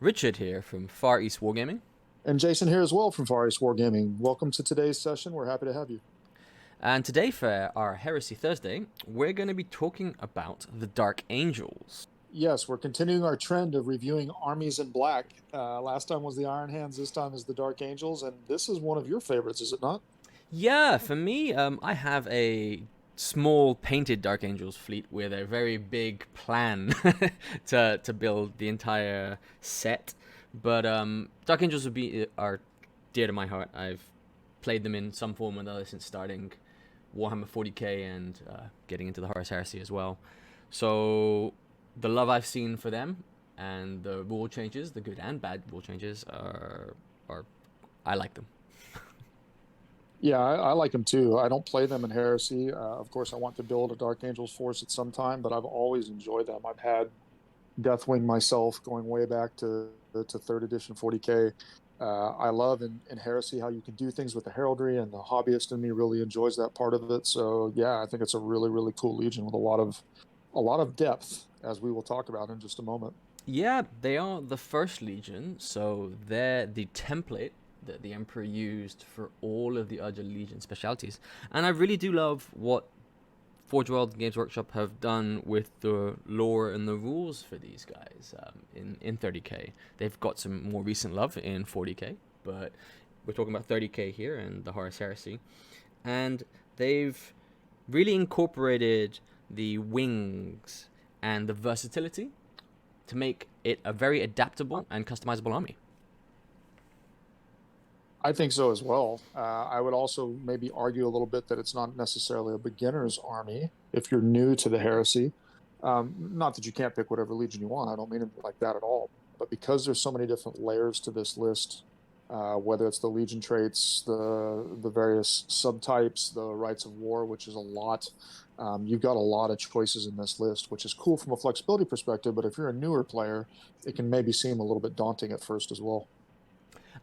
Richard here from Far East Wargaming, And Jason here as well from Far East Wargaming. Welcome to today's session. We're happy to have you. and today for our Heresy Thursday, we're going to be talking about the Dark Angels. Yes, we're continuing our trend of reviewing armies in black. Last time was the Iron Hands, this time is the Dark Angels, and this is one of your favorites, is it not? Yeah, for me, I have a small painted Dark Angels fleet with a very big plan to build the entire set. But Dark Angels are dear to my heart. I've played them in some form or another since starting Warhammer 40k and getting into the Horus Heresy as well. So the love I've seen for them and the rule changes, the good and bad rule changes, are I like them. Yeah, I like them too. I don't play them in Heresy. Of course, I want to build a Dark Angels force at some time, but I've always enjoyed them. I've had Deathwing myself going way back to third edition 40k. I love in Heresy how you can do things with the heraldry, and the hobbyist in me really enjoys that part of it. So yeah, I think it's a really cool legion with a lot of depth, as we will talk about in just a moment. Yeah, they are the first Legion, so they're the template that the Emperor used for all of the other Legion specialities. And I really do love what Forgeworld and Games Workshop have done with the lore and the rules for these guys in 30k. They've got some more recent love in 40k, but we're talking about 30k here and the Horus Heresy. And they've really incorporated the wings and the versatility to make it a very adaptable and customizable army. I think so as well. I would also maybe argue a little bit that it's not necessarily a beginner's army if you're new to the heresy. Not that you can't pick whatever legion you want. I don't mean it like that at all. But because there's so many different layers to this list, whether it's the legion traits, the various subtypes, the rights of war, which is a lot, you've got a lot of choices in this list, which is cool from a flexibility perspective. But if you're a newer player, it can maybe seem a little bit daunting at first as well.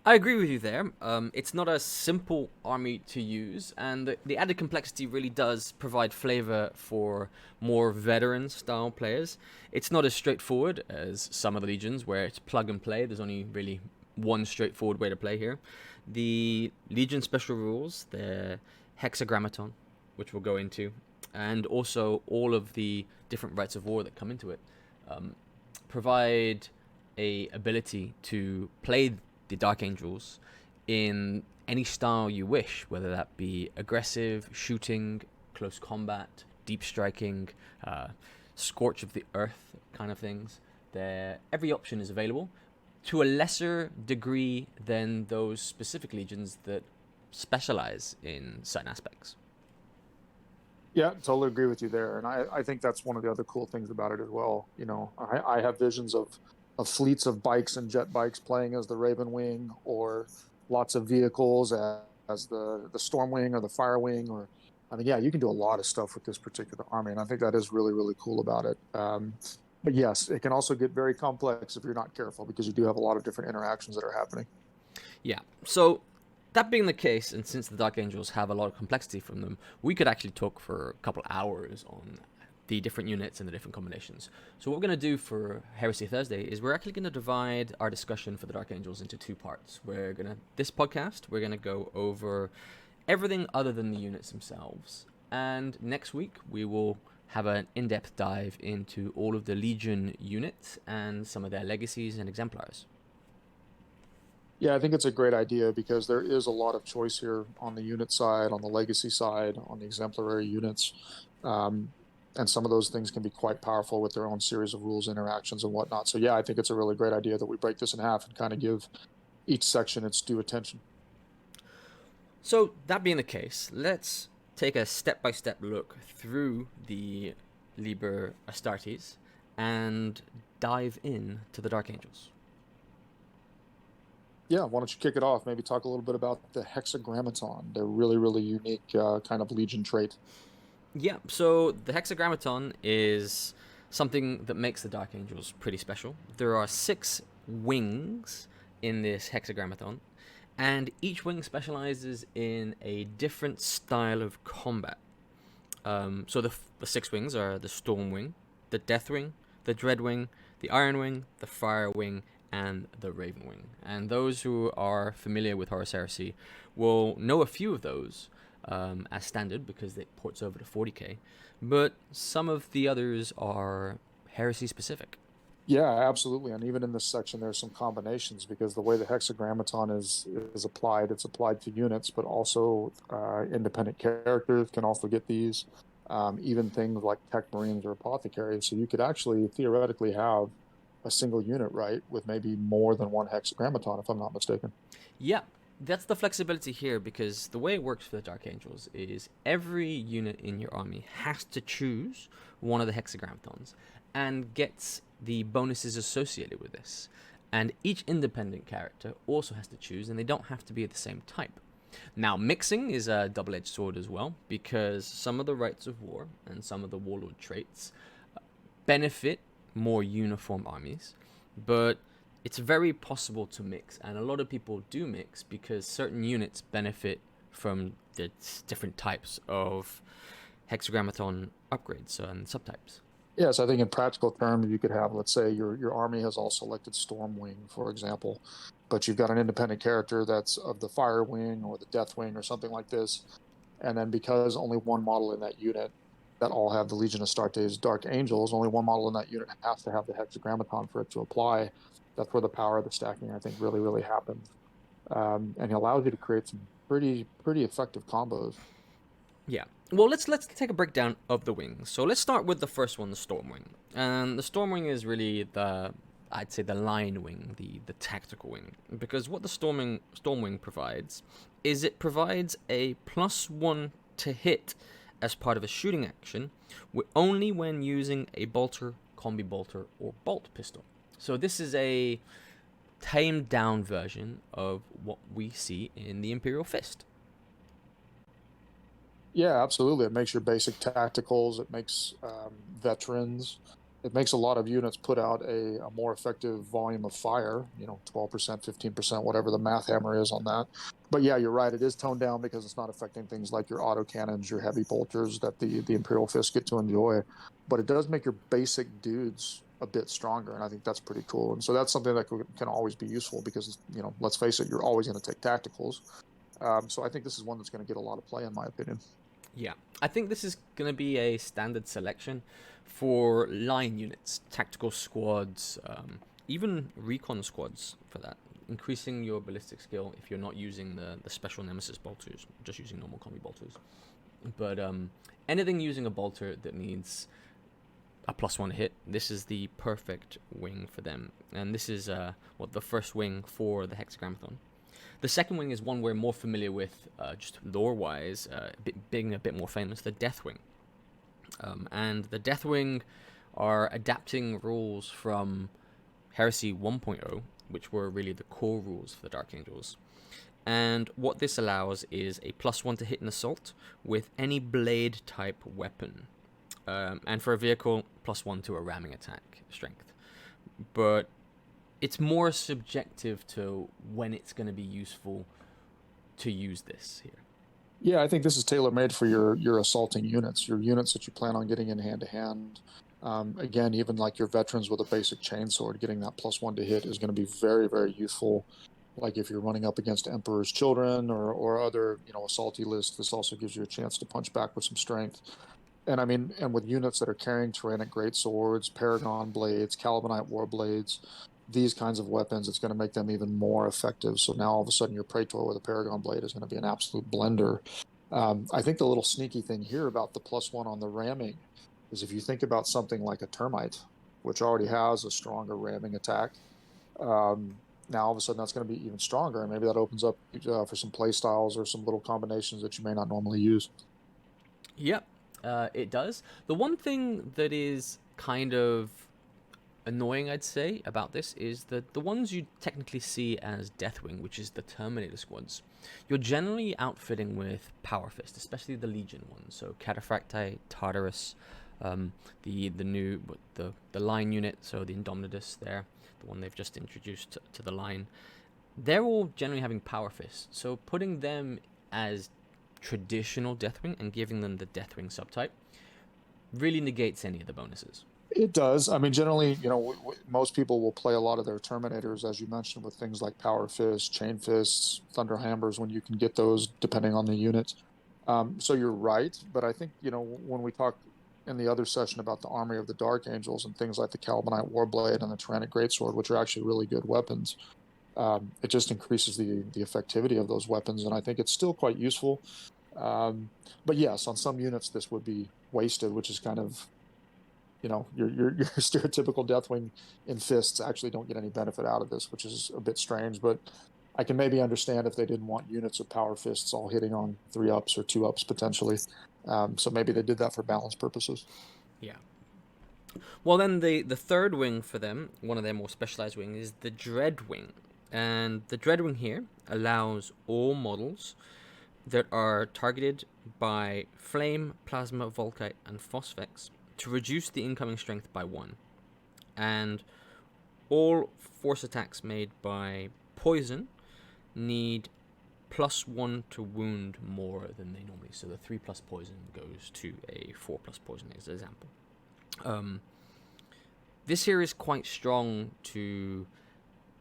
I agree with you there. It's not a simple army to use, and the added complexity really does provide flavor for more veteran-style players. It's not as straightforward as some of the legions, where it's plug and play. There's only really one straightforward way to play here. The legion special rules, the hexagrammaton, which we'll go into, and also all of the different rights of war that come into it, provide a ability to play the Dark Angels in any style you wish, whether that be aggressive, shooting, close combat, deep striking, scorch of the earth kind of things. Every option is available to a lesser degree than those specific legions that specialize in certain aspects. Yeah, totally agree with you there. And I think that's one of the other cool things about it as well. You know, I have visions of fleets of bikes and jet bikes playing as the Raven Wing, or lots of vehicles as the Storm Wing or the Fire Wing. Or, I mean, yeah, you can do a lot of stuff with this particular army. And I think that is really cool about it. But yes, it can also get very complex if you're not careful, because you do have a lot of different interactions that are happening. Yeah, so that being the case, and since the Dark Angels have a lot of complexity from them, we could actually talk for a couple hours on the different units and the different combinations. So what we're going to do for Heresy Thursday is we're actually going to divide our discussion for the Dark Angels into two parts. This podcast, we're going to go over everything other than the units themselves. And next week, we will have an in-depth dive into all of the Legion units and some of their legacies and exemplars. Yeah, I think it's a great idea because there is a lot of choice here on the unit side, on the legacy side, on the exemplary units. And some of those things can be quite powerful with their own series of rules, interactions, and whatnot. So yeah, I think it's a really great idea that we break this in half and kind of give each section its due attention. So that being the case, let's take a step-by-step look through the Liber Astartes and dive in to the Dark Angels. Yeah, why don't you kick it off? Maybe talk a little bit about the hexagrammaton. They're really unique kind of legion trait. Yeah, so the hexagrammaton is something that makes the Dark Angels pretty special. There are 6 wings in this hexagrammaton, and each wing specializes in a different style of combat. So the 6 wings are the Storm Wing, the Death Wing, the Dread Wing, the Iron Wing, the Fire Wing, and the Raven Wing. And those who are familiar with Horus Heresy will know a few of those as standard because it ports over to 40k, but some of the others are Heresy specific. Yeah, absolutely. And even in this section, there's some combinations because the way the hexagrammaton is applied, it's applied to units, but also independent characters can also get these. Even things like tech marines or apothecaries. So you could actually theoretically have a single unit, right, with maybe more than one hexagrammaton, if I'm not mistaken. Yeah, that's the flexibility here, because the way it works for the Dark Angels is every unit in your army has to choose one of the hexagrammatons and gets the bonuses associated with this. And each independent character also has to choose, and they don't have to be the same type. Now, mixing is a double-edged sword as well, because some of the rights of war and some of the warlord traits benefit more uniform armies, but it's very possible to mix, and a lot of people do mix because certain units benefit from the different types of hexagrammaton upgrades and subtypes. Yes, I think in practical terms, you could have, let's say, your army has all selected Stormwing, for example, but you've got an independent character that's of the Fire Wing or the Death Wing or something like this. And then because only one model in that unit that all have the Legion of Astarte's Dark Angels, only one model in that unit has to have the hexagrammaton for it to apply. That's where the power of the stacking, I think, really, really happens. And it allows you to create some pretty effective combos. Yeah. Well, let's take a breakdown of the wings. So let's start with the first one, the Stormwing. And the Stormwing is really I'd say the line wing, the tactical wing, because what the Stormwing provides is it provides a +1 to hit as part of a shooting action, only when using a bolter, combi bolter, or bolt pistol. So this is a tamed down version of what we see in the Imperial Fist. Yeah, absolutely. It makes your basic tacticals. It makes veterans. It makes a lot of units put out a more effective volume of fire. 12%, 15%, whatever the math hammer is on that. But yeah, you're right. It is toned down because it's not affecting things like your autocannons, your heavy bolters that the Imperial Fist get to enjoy. But it does make your basic dudes a bit stronger, and I think that's pretty cool. And so that's something that can always be useful because let's face it, you're always going to take tacticals. So I think this is one that's going to get a lot of play, in my opinion. Yeah, I think this is going to be a standard selection for line units, tactical squads, even recon squads for that. Increasing your ballistic skill if you're not using the special nemesis bolters, just using normal combi bolters. But anything using a bolter that needs a +1 hit, this is the perfect wing for them. And this is the first wing for the hexagrammaton. The second wing is one we're more familiar with, just lore-wise, being a bit more famous, the Death Wing. And the Death Wing are adapting rules from Heresy 1.0, which were really the core rules for the Dark Angels. And what this allows is a +1 to hit an assault with any blade-type weapon. And for a vehicle, +1 to a ramming attack strength. But it's more subjective to when it's going to be useful to use this here. Yeah, I think this is tailor-made for your assaulting units, your units that you plan on getting in hand-to-hand. Again, even like your veterans with a basic chainsword, getting that +1 to hit is going to be very, very useful. Like if you're running up against Emperor's Children or other, assaulty lists, this also gives you a chance to punch back with some strength. And I mean, and with units that are carrying tyrannic great swords, Paragon blades, Calibanite war blades, these kinds of weapons, it's going to make them even more effective. So now all of a sudden your Praetor with a Paragon blade is going to be an absolute blender. I think the little sneaky thing here about the +1 on the ramming is if you think about something like a Termite, which already has a stronger ramming attack, now all of a sudden that's going to be even stronger, and maybe that opens up for some play styles or some little combinations that you may not normally use. Yep, it does. The one thing that is kind of annoying, I'd say, about this is that the ones you technically see as Deathwing, which is the Terminator squads, you're generally outfitting with Power Fist, especially the Legion ones. So Cataphracti, Tartarus, the line unit, so the Indominus there, the one they've just introduced to the line. They're all generally having Power Fist, so putting them as traditional Deathwing and giving them the Deathwing subtype really negates any of the bonuses. It does. I mean, generally, most people will play a lot of their Terminators, as you mentioned, with things like Power Fists, Chain Fists, Thunder Hammers, when you can get those depending on the unit. So you're right, but I think, when we talk in the other session about the Armory of the Dark Angels and things like the Calibanite Warblade and the Tyrannic Greatsword, which are actually really good weapons, it just increases the effectivity of those weapons, and I think it's still quite useful. But yes, on some units this would be wasted, which is kind of, your stereotypical Deathwing in fists actually don't get any benefit out of this, which is a bit strange. But I can maybe understand if they didn't want units of power fists all hitting on 3-ups or 2-ups potentially. So maybe they did that for balance purposes. Yeah. Well, then the third wing for them, one of their more specialized wings, is the Dread Wing. And the Dread Wing here allows all models that are targeted by Flame, Plasma, Volkite, and Phosphex to reduce the incoming strength by 1. And all force attacks made by Poison need +1 to wound more than they normally. So the 3+ poison goes to a 4+ poison, as an example. This here is quite strong to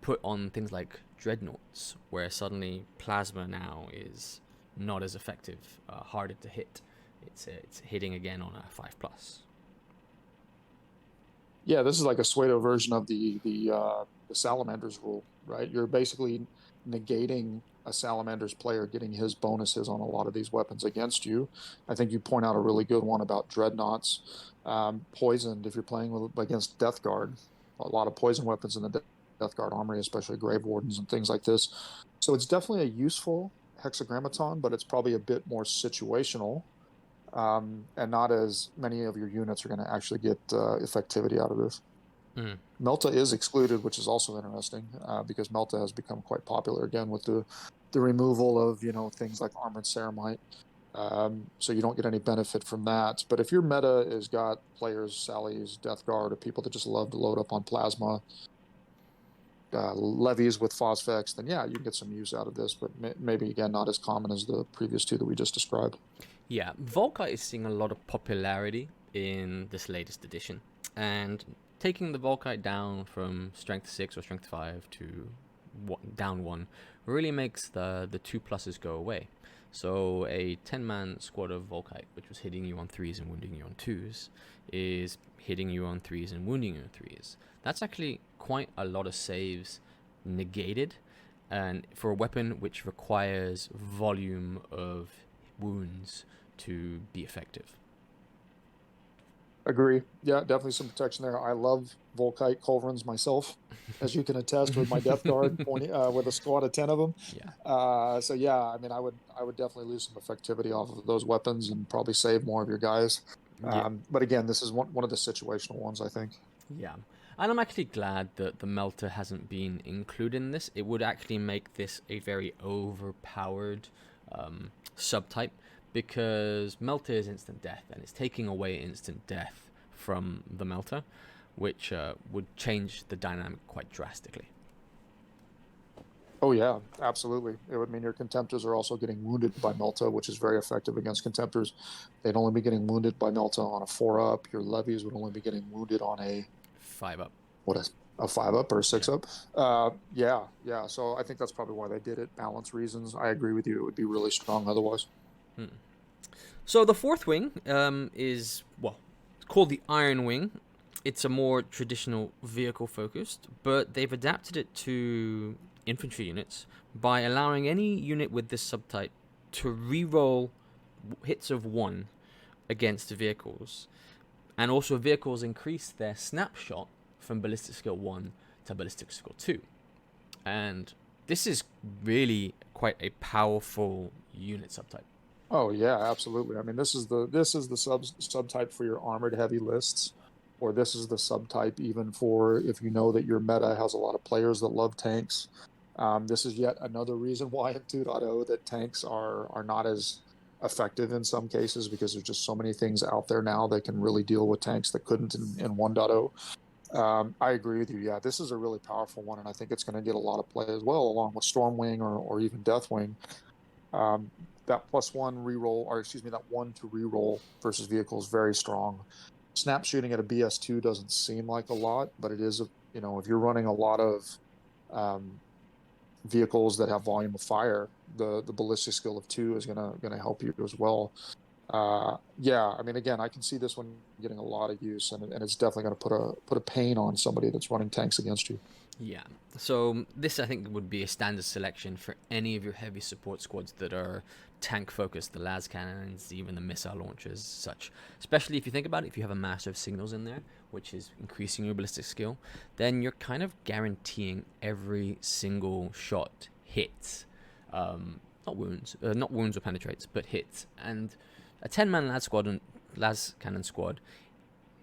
put on things like Dreadnoughts, where suddenly Plasma now is not as effective, harder to hit. It's hitting again on a 5+. Yeah, this is like a pseudo version of the Salamanders rule, right? You're basically negating a Salamanders player getting his bonuses on a lot of these weapons against you. I think you point out a really good one about Dreadnoughts. Poisoned, if you're playing against Death Guard, a lot of poison weapons in the Death Guard armory, especially Grave Wardens and things like this. So it's definitely a useful hexagrammaton, but it's probably a bit more situational, and not as many of your units are going to actually get effectivity out of this. Mm. Melta is excluded, which is also interesting, because Melta has become quite popular again with the removal of things like Armored Ceramite. So you don't get any benefit from that. But if your meta has got players, Sally's, Death Guard, or people that just love to load up on Plasma, levies with Phosphex, then yeah, you can get some use out of this, but maybe again not as common as the previous two that we just described. Yeah, Volkite is seeing a lot of popularity in this latest edition, and taking the Volkite down from strength 6 or strength 5 to down 1 really makes the 2+s go away. So a 10-man squad of Volkite, which was hitting you on 3s and wounding you on 2s, is hitting you on 3s and wounding you on 3s. That's actually quite a lot of saves negated, and for a weapon which requires volume of wounds to be effective. Agree. Yeah, definitely some protection there. I love Volkite culverins myself, as you can attest with my Death Guard with a squad of 10 of them. Yeah. So yeah, I mean, I would definitely lose some effectivity off of those weapons and probably save more of your guys. Yeah. But again, this is one of the situational ones, I think. Yeah. And I'm actually glad that the Melter hasn't been included in this. It would actually make this a very overpowered subtype, because Melter is instant death, and it's taking away instant death from the Melter, which would change the dynamic quite drastically. Oh yeah, absolutely. It would mean your Contemptors are also getting wounded by Melta, which is very effective against Contemptors. They'd only be getting wounded by Melta on a 4-up. Your levies would only be getting wounded on a 5-up. What a 5-up or a 6-up? Yeah. So I think that's probably why they did it. Balance reasons. I agree with you. It would be really strong otherwise. So the fourth wing is, well, it's called the Iron Wing. It's a more traditional vehicle focused, but they've adapted it to infantry units by allowing any unit with this subtype to reroll hits of 1 against vehicles. And also vehicles increase their snapshot from ballistic skill 1 to ballistic skill 2. And this is really quite a powerful unit subtype. Oh yeah, absolutely. I mean, this is the subtype for your armored heavy lists, or this is the subtype even for if you know that your meta has a lot of players that love tanks. This is yet another reason why in 2.0 that tanks are not as effective in some cases, because there's just so many things out there now that can really deal with tanks that couldn't in 1.0. I agree with you. Yeah, this is a really powerful one, and I think it's going to get a lot of play as well, along with Stormwing or even Deathwing. That +1 reroll, or excuse me, that 1 to reroll versus vehicle is very strong. snap shooting at a BS2 doesn't seem like a lot, but it is, you know, if you're running a lot of um, vehicles that have volume of fire, the ballistic skill of 2 is gonna help you as well. Yeah, I mean, again, I can see this one getting a lot of use, and it's definitely going to put a pain on somebody that's running tanks against you. Yeah. So this I think would be a standard selection for any of your heavy support squads that are tank focused, the las cannons, even the missile launchers, such. Especially if you think about it, if you have a master of signals in there, which is increasing your ballistic skill, then you're kind of guaranteeing every single shot hits. Not wounds or penetrates, but hits. And a 10-man las cannon squad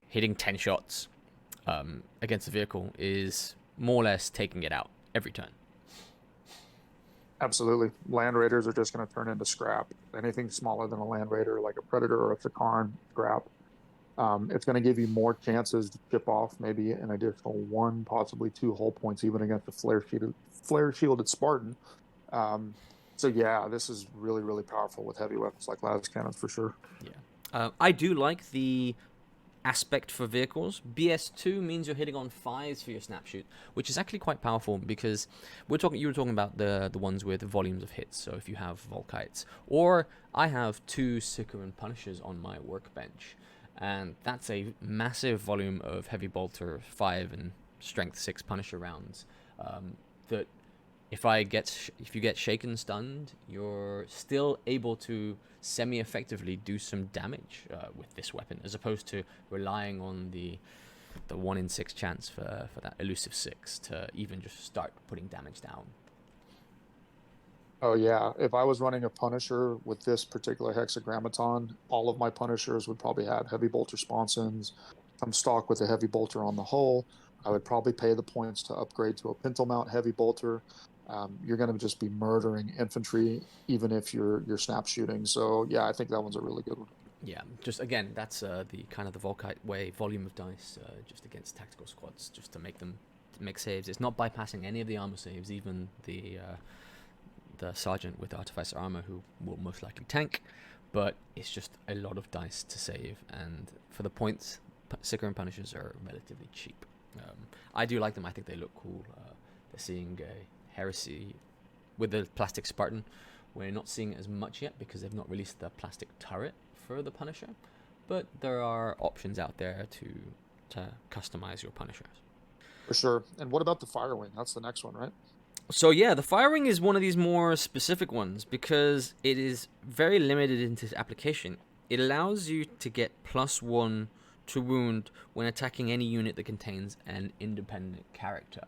hitting 10 shots against a vehicle is more or less taking it out every turn. Absolutely. Land raiders are just going to turn into scrap. Anything smaller than a land raider, like a predator or a Sicaran, scrap. It's going to give you more chances to chip off maybe an additional 1, possibly 2 hull points, even against a flare shielded Spartan. So yeah, this is really, really powerful with heavy weapons like las cannons for sure. Yeah. I do like the aspect for vehicles. BS2 means you're hitting on 5s for your snapshoot, which is actually quite powerful because you were talking about the ones with volumes of hits. So if you have Volkites, or I have 2 Sicaran Punishers on my workbench, and that's a massive volume of heavy bolter 5 and strength 6 Punisher rounds. That if you get shaken, stunned, you're still able to semi-effectively do some damage with this weapon, as opposed to relying on the 1 in 6 chance for that elusive 6 to even just start putting damage down. Oh yeah, if I was running a Punisher with this particular hexagrammaton, all of my Punishers would probably have heavy bolter sponsons. I'm stocked with a heavy bolter on the hull. I would probably pay the points to upgrade to a pintle mount heavy bolter. You're going to just be murdering infantry, even if you're snap shooting. So yeah, I think that one's a really good one. Yeah, just again, that's the kind of the Volkite way, volume of dice, just against tactical squads, just to make saves. It's not bypassing any of the armor saves, even the sergeant with artificer armor, who will most likely tank, but it's just a lot of dice to save, and for the points, Sicaran Punishers are relatively cheap. I do like them. I think they look cool. They're seeing a Heresy with the plastic Spartan. We're not seeing it as much yet because they've not released the plastic turret for the Punisher, but there are options out there to customize your Punishers. For sure. And what about the Fire Wing? That's the next one, right? So yeah, the firing is one of these more specific ones because it is very limited in its application. It allows you to get +1 to wound when attacking any unit that contains an independent character.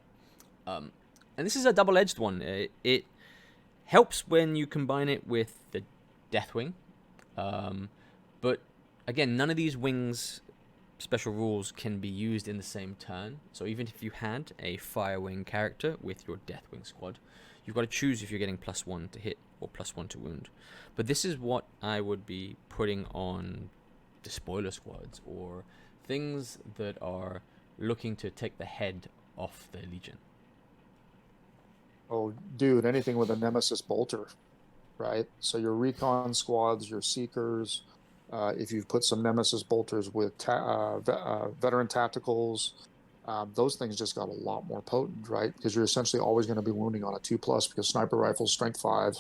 And this is a double-edged one. It helps when you combine it with the Deathwing. But again, none of these wings special rules can be used in the same turn. So even if you had a Firewing character with your Deathwing squad, you've got to choose if you're getting +1 to hit or +1 to wound. But this is what I would be putting on the spoiler squads or things that are looking to take the head off the Legion. Oh, dude, anything with a Nemesis bolter, right? So your recon squads, your seekers, if you've put some Nemesis bolters with veteran tacticals, those things just got a lot more potent, right? Because you're essentially always going to be wounding on a 2+, because sniper rifles strength 5,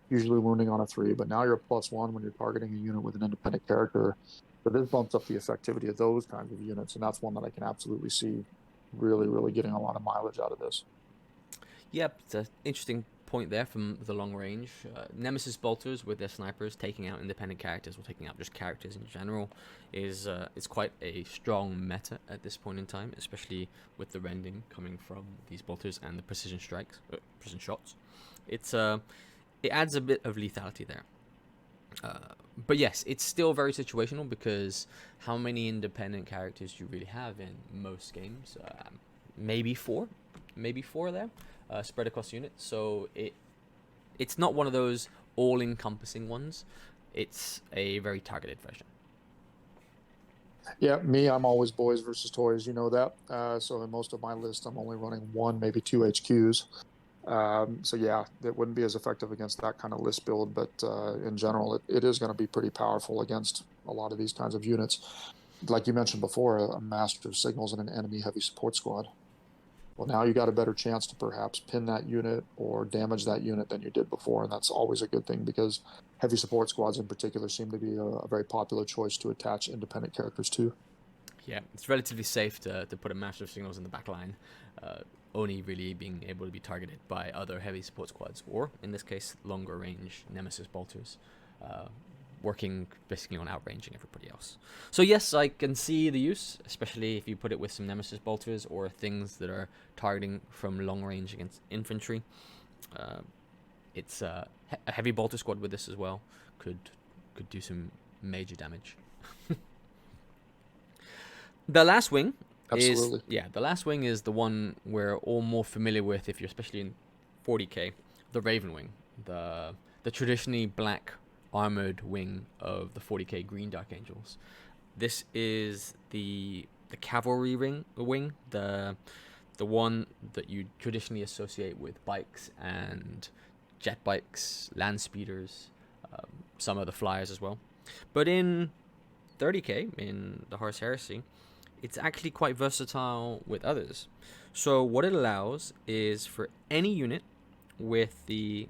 usually wounding on a 3, but now you're a +1 when you're targeting a unit with an independent character. So this bumps up the effectivity of those kinds of units, and that's one that I can absolutely see really, really getting a lot of mileage out of this. Yep, it's an interesting point there from the long range. Nemesis bolters with their snipers taking out independent characters or taking out just characters in general is quite a strong meta at this point in time, especially with the rending coming from these bolters and the precision shots. It adds a bit of lethality there. But yes, it's still very situational because how many independent characters do you really have in most games? Maybe four there. Spread across units, so it's not one of those all-encompassing ones. It's a very targeted version. Yeah, I'm always boys versus toys, you know that. So in most of my lists, I'm only running 1, maybe 2 HQs. So yeah, it wouldn't be as effective against that kind of list build, but in general, it is going to be pretty powerful against a lot of these kinds of units. like you mentioned before, a master of signals in an enemy heavy support squad. Well, now you got a better chance to perhaps pin that unit or damage that unit than you did before, and that's always a good thing because heavy support squads in particular seem to be a very popular choice to attach independent characters to. Yeah, it's relatively safe to put a master of signals in the back line, only really being able to be targeted by other heavy support squads, or in this case, longer range Nemesis bolters, working basically on outranging everybody else. So yes, I can see the use, especially if you put it with some Nemesis bolters or things that are targeting from long range against infantry. It's a heavy bolter squad with this as well could do some major damage. The last wing Absolutely. the last wing is the one we're all more familiar with if you're especially in 40k, the Raven Wing, the traditionally black armored wing of the 40k Green Dark Angels. This is the cavalry wing, the one that you traditionally associate with bikes and jet bikes, land speeders, some of the flyers as well. But in 30k, in the Horus Heresy, it's actually quite versatile with others. So what it allows is for any unit with the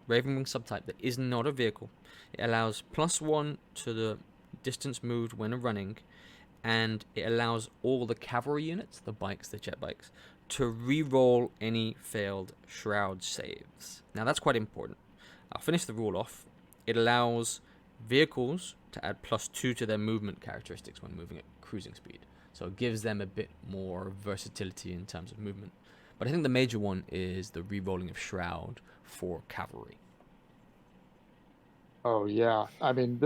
Ravenwing subtype that is not a vehicle, it allows +1 to the distance moved when running, and it allows all the cavalry units, the bikes, the jet bikes, to re-roll any failed shroud saves. Now that's quite important. I'll finish the rule off. It allows vehicles to add +2 to their movement characteristics when moving at cruising speed. So it gives them a bit more versatility in terms of movement. But I think the major one is the re-rolling of Shroud for cavalry. Oh yeah, I mean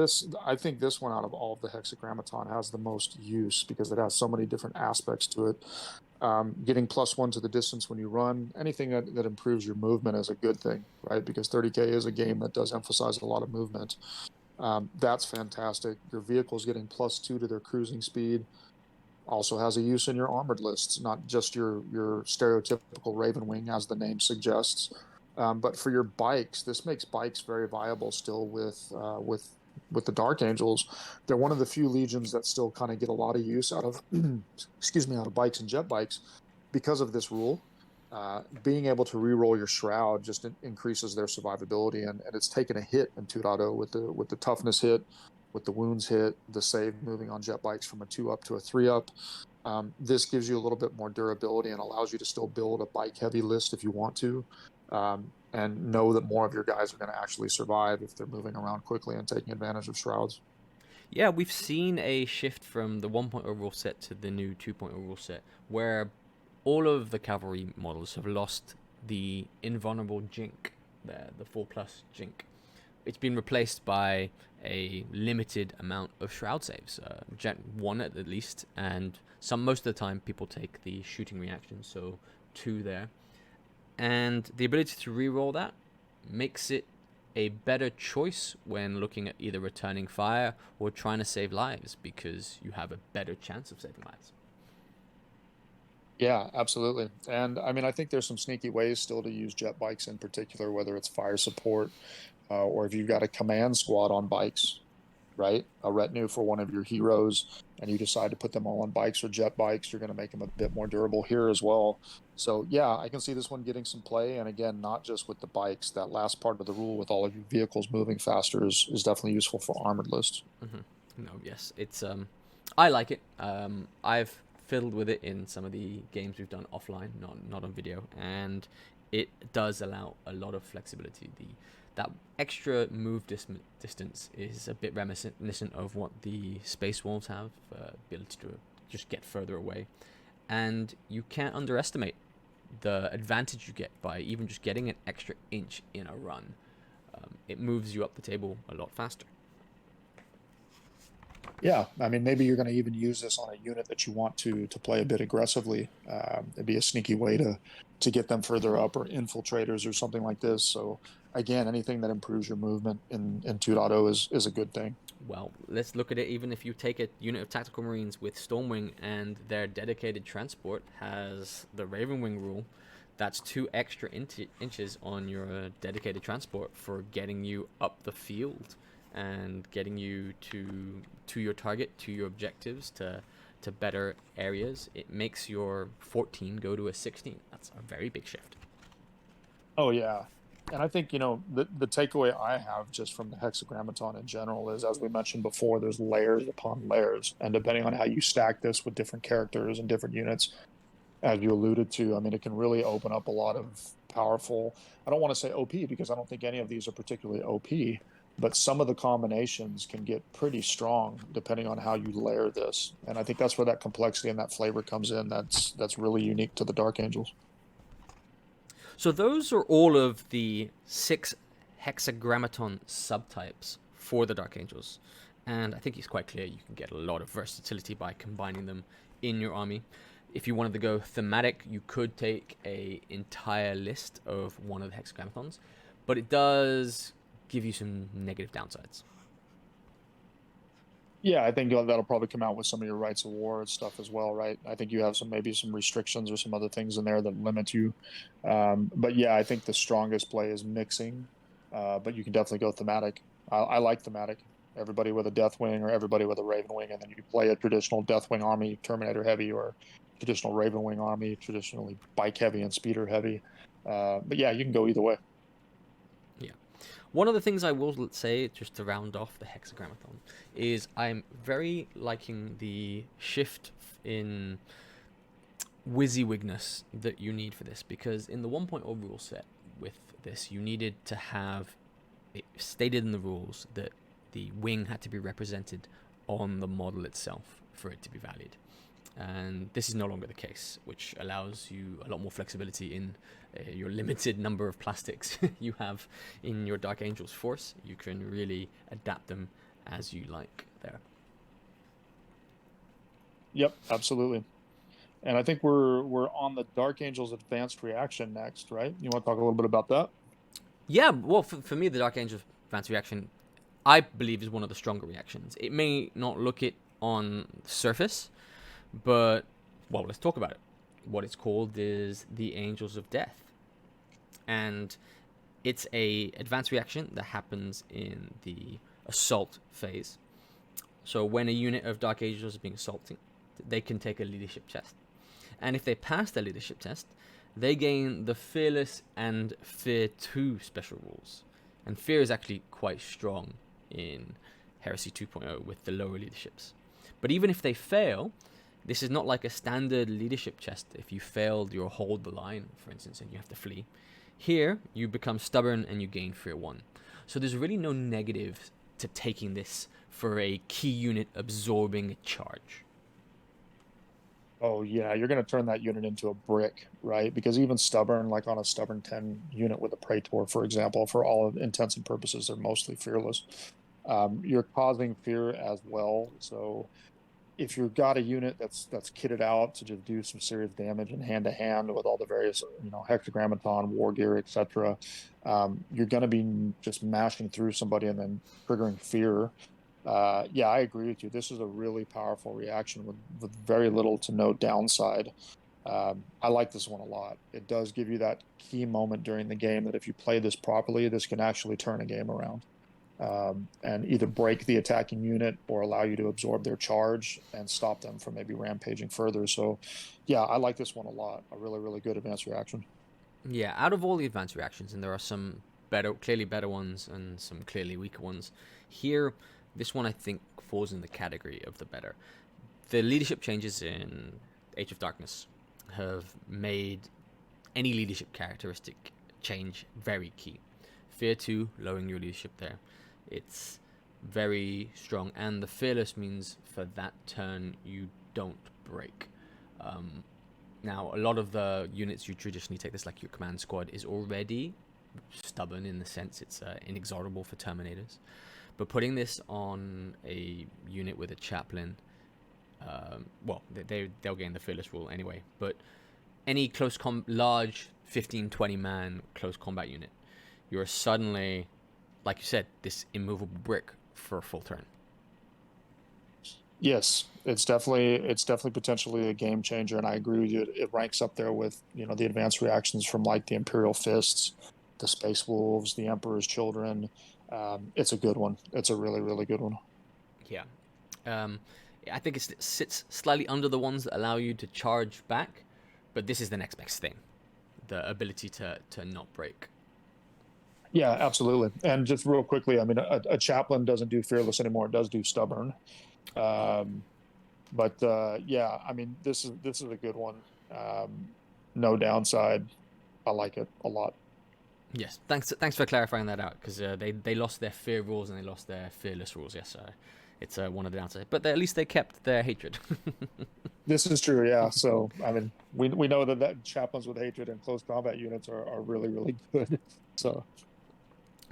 I think this one out of all of the hexagrammaton has the most use because it has so many different aspects to it. Getting +1 to the distance when you run, anything that improves your movement is a good thing, right? Because 30k is a game that does emphasize a lot of movement. That's fantastic. Your vehicle's getting +2 to their cruising speed. Also has a use in your armored lists, not just your stereotypical Raven Wing, as the name suggests. But for your bikes, this makes bikes very viable still with the Dark Angels. They're one of the few legions that still kind of get a lot of use out of excuse me, out of bikes and jet bikes because of this rule. Being able to re-roll your shroud just increases their survivability, and it's taken a hit in 2.0 with the toughness hit, with the wounds hit, the save moving on jet bikes from a 2 up to a 3 up. This gives you a little bit more durability and allows you to still build a bike heavy list if you want to, and know that more of your guys are going to actually survive if they're moving around quickly and taking advantage of shrouds. Yeah, we've seen a shift from the 1.0 rule set to the new 2.0 rule set, where all of the cavalry models have lost the invulnerable Jink, the 4+ Jink. It's been replaced by a limited amount of shroud saves, Jet 1 at least, and most of the time people take the shooting reaction, so 2 there. And the ability to reroll that makes it a better choice when looking at either returning fire or trying to save lives, because you have a better chance of saving lives. Yeah, absolutely. And I mean, I think there's some sneaky ways still to use jet bikes in particular, whether it's fire support or if you've got a command squad on bikes, right? A retinue for one of your heroes, and you decide to put them all on bikes or jet bikes, you're going to make them a bit more durable here as well. So yeah, I can see this one getting some play. And again, not just with the bikes. That last part of the rule with all of your vehicles moving faster is definitely useful for armored lists. Mm-hmm. No, yes, it's I like it. I've fiddled with it in some of the games we've done offline, not on video, and it does allow a lot of flexibility. That extra move distance is a bit reminiscent of what the Space Wolves have, ability to just get further away, and you can't underestimate the advantage you get by even just getting an extra inch in a run. It moves you up the table a lot faster. Yeah, I mean, maybe you're going to even use this on a unit that you want to play a bit aggressively. It'd be a sneaky way to get them further up, or infiltrators or something like this. So again, anything that improves your movement in 2.0 is a good thing. Well, let's look at it. Even if you take a unit of tactical marines with Stormwing and their dedicated transport has the Ravenwing rule, that's 2 extra inches on your dedicated transport for getting you up the field and getting you to your target, to your objectives, to better areas. It makes your 14 go to a 16. That's a very big shift. Oh yeah, and I think the takeaway I have just from the hexagrammaton in general is, as we mentioned before, there's layers upon layers, and depending on how you stack this with different characters and different units, as you alluded to, I mean, it can really open up a lot of powerful. I don't want to say OP because I don't think any of these are particularly OP, but some of the combinations can get pretty strong depending on how you layer this, and I think that's where that complexity and that flavor comes in. That's really unique to the Dark Angels. So those are all of the 6 hexagrammaton subtypes for the Dark Angels. And I think it's quite clear you can get a lot of versatility by combining them in your army. If you wanted to go thematic, you could take a entire list of one of the hexagrammatons, but it does give you some negative downsides. Yeah, I think that'll probably come out with some of your rights of war and stuff as well, right? I think you have maybe some restrictions or some other things in there that limit you. But yeah, I think the strongest play is mixing, but you can definitely go thematic. I like thematic. Everybody with a Deathwing or everybody with a Raven Wing, and then you play a traditional Deathwing army, Terminator heavy, or traditional Raven Wing army, traditionally bike heavy and speeder heavy. But yeah, you can go either way. Yeah. One of the things I will say, just to round off the hexagrammaton, is I'm very liking the shift in WYSIWYGness that you need for this, because in the 1.0 rule set with this, you needed to have it stated in the rules that the wing had to be represented on the model itself for it to be valid. And this is no longer the case, which allows you a lot more flexibility in your limited number of plastics you have in your Dark Angels force. You can really adapt them as you like there. Yep, absolutely. And I think we're on the Dark Angels advanced reaction next, right? You want to talk a little bit about that? Yeah, well, for me, the Dark Angels advanced reaction, I believe, is one of the stronger reactions. It may not look it on the surface, but, well, let's talk about it. What it's called is the Angels of Death. And it's a advanced reaction that happens in the assault phase. So when a unit of Dark Angels is being assaulted, they can take a leadership test. And if they pass the leadership test, they gain the Fearless and Fear 2 special rules. And Fear is actually quite strong in Heresy 2.0 with the lower leaderships. But even if they fail, this is not like a standard leadership test. If you failed your hold the line, for instance, and you have to flee. Here, you become stubborn and you gain Fear 1. So there's really no negative to taking this for a key unit absorbing a charge. Oh yeah, you're going to turn that unit into a brick, right? Because even stubborn, like on a stubborn 10 unit with a Praetor, for example, for all intents and purposes, they're mostly fearless. You're causing fear as well. So if you've got a unit that's kitted out to just do some serious damage in hand to hand with all the various hexagrammaton, war gear, etc., you're going to be just mashing through somebody and then triggering fear. Yeah, I agree with you. This is a really powerful reaction with very little to no downside. I like this one a lot. It does give you that key moment during the game that if you play this properly, this can actually turn a game around, and either break the attacking unit or allow you to absorb their charge and stop them from maybe rampaging further. So, yeah, I like this one a lot. A really, really good advanced reaction. Yeah, out of all the advanced reactions, and there are some clearly better ones and some clearly weaker ones, here, this one I think falls in the category of the better. The leadership changes in Age of Darkness have made any leadership characteristic change very key. Fear 2, lowering your leadership there. It's very strong, and the Fearless means for that turn you don't break. Now, a lot of the units you traditionally take this, like your command squad, is already stubborn in the sense it's inexorable for Terminators. But putting this on a unit with a chaplain, well, they'll gain the Fearless rule anyway, but any large 15-20 man close combat unit, you're suddenly, like you said, this immovable brick for a full turn. Yes, it's definitely potentially a game changer, and I agree with you. It ranks up there with the advanced reactions from like the Imperial Fists, the Space Wolves, the Emperor's Children. It's a good one. It's a really, really good one. Yeah. Um, I think it sits slightly under the ones that allow you to charge back, but this is the next best thing, the ability to not break. Yeah, absolutely. And just real quickly, I mean, a chaplain doesn't do fearless anymore. It does do stubborn. Oh, Um, but yeah, I mean, this is a good one. No downside. I like it a lot. yes. Thanks for clarifying that out, because they lost their fear rules and they lost their fearless rules. Yes, it's one of the downsides, but at least they kept their hatred. This is true, yeah. So I mean, we know that chaplains with hatred and close combat units are really, really good. So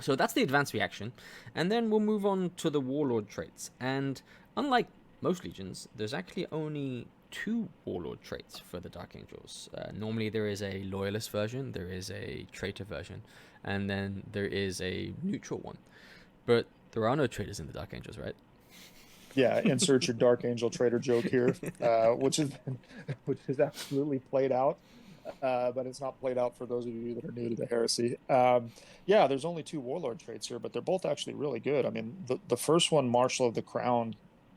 So that's the advanced reaction, and then we'll move on to the warlord traits. And unlike most legions, there's actually only two warlord traits for the Dark Angels. Normally there is a loyalist version, there is a traitor version, and then there is a neutral one. But there are no traitors in the Dark Angels, right? yeah, insert your Dark Angel traitor joke here, which is which is absolutely played out. But it's not played out for those of you that are new to the heresy. Yeah, there's only two warlord traits here, but they're both actually really good. I mean, the first one, Marshal of the Crown,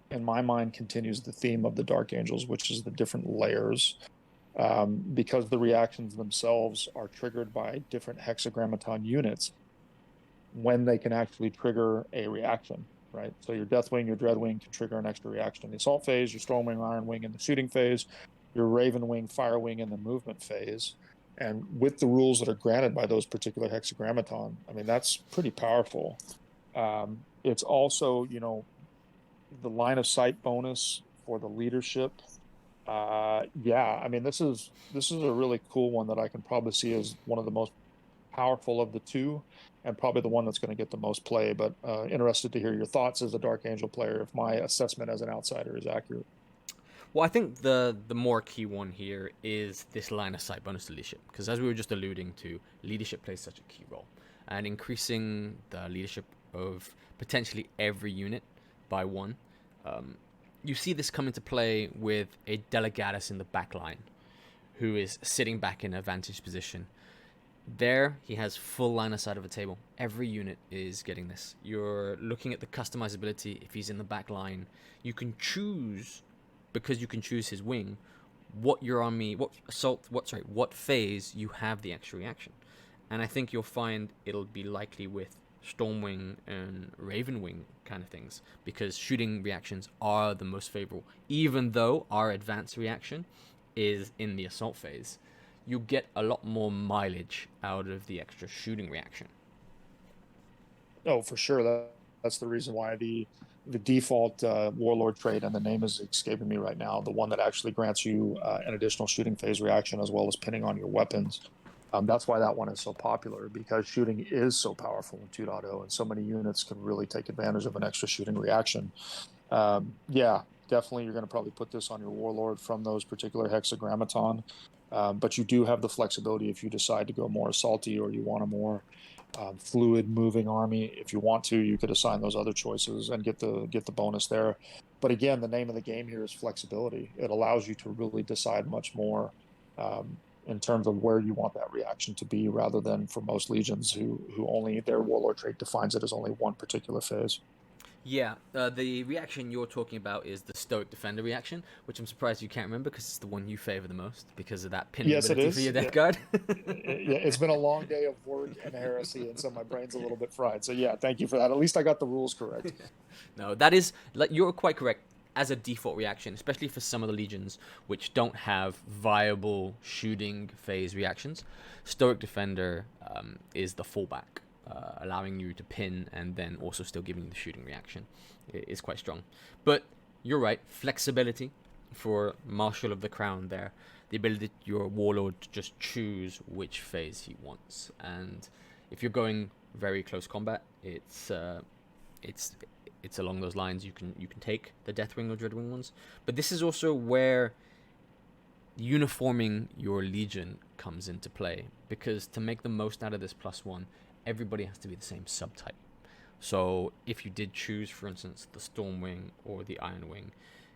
in my mind, continues the theme of the Dark Angels, which is the different layers. Because the reactions themselves are triggered by different hexagrammaton units when they can actually trigger a reaction, right? So your Deathwing, your Dreadwing can trigger an extra reaction in the assault phase, your Stormwing, Iron Wing in the shooting phase, your Raven Wing, Fire Wing in the movement phase. And with the rules that are granted by those particular hexagrammaton, I mean, that's pretty powerful. It's also, the line of sight bonus for the leadership. Yeah, I mean, this is a really cool one that I can probably see as one of the most powerful of the two, and probably the one that's going to get the most play. But interested to hear your thoughts as a Dark Angel player, if my assessment as an outsider is accurate. Well, I think the more key one here is this line of sight bonus to leadership, because as we were just alluding to, leadership plays such a key role, and increasing the leadership of potentially every unit by one. Um, you see this come into play with a Delegatus in the back line, who is sitting back in a vantage position. There, he has full line of sight of a table. Every unit is getting this. You're looking at the customizability. If he's in the back line, you can choose, because you can choose his wing, what your army, what phase you have the extra reaction. And I think you'll find it'll be likely with Stormwing and Ravenwing kind of things, because shooting reactions are the most favorable. Even though our advanced reaction is in the assault phase, you get a lot more mileage out of the extra shooting reaction. Oh, for sure. That's the reason why the default Warlord trait, and the name is escaping me right now, the one that actually grants you an additional shooting phase reaction as well as pinning on your weapons. That's why that one is so popular, because shooting is so powerful in 2.0, and so many units can really take advantage of an extra shooting reaction. Yeah, definitely you're going to probably put this on your Warlord from those particular hexagrammaton. But you do have the flexibility if you decide to go more assaulty, or you want a more fluid moving army. If you want to, you could assign those other choices and get the bonus there. But again, the name of the game here is flexibility. It allows you to really decide much more in terms of where you want that reaction to be, rather than for most legions who only their warlord trait defines it as only one particular phase. Yeah, the reaction you're talking about is the Stoic Defender reaction, which I'm surprised you can't remember, because it's the one you favor the most because of that pinning Yes, it ability for is. your Yeah. death guard. Yeah, it's been a long day of work and heresy, and so my brain's a little bit fried. So yeah, thank you for that. At least I got the rules correct. No, that is, like, you're quite correct as a default reaction, especially for some of the legions which don't have viable shooting phase reactions. Stoic Defender is the fallback, allowing you to pin and then also still giving you the shooting reaction. It is quite strong. But you're right, flexibility for Marshal of the Crown there. The ability to your Warlord to just choose which phase he wants. And if you're going very close combat, it's it's along those lines. You can take the Deathwing or Dreadwing ones, but this is also where uniforming your legion comes into play, because to make the most out of this +1, everybody has to be the same subtype. So if you did choose, for instance, the Stormwing or the Iron Wing,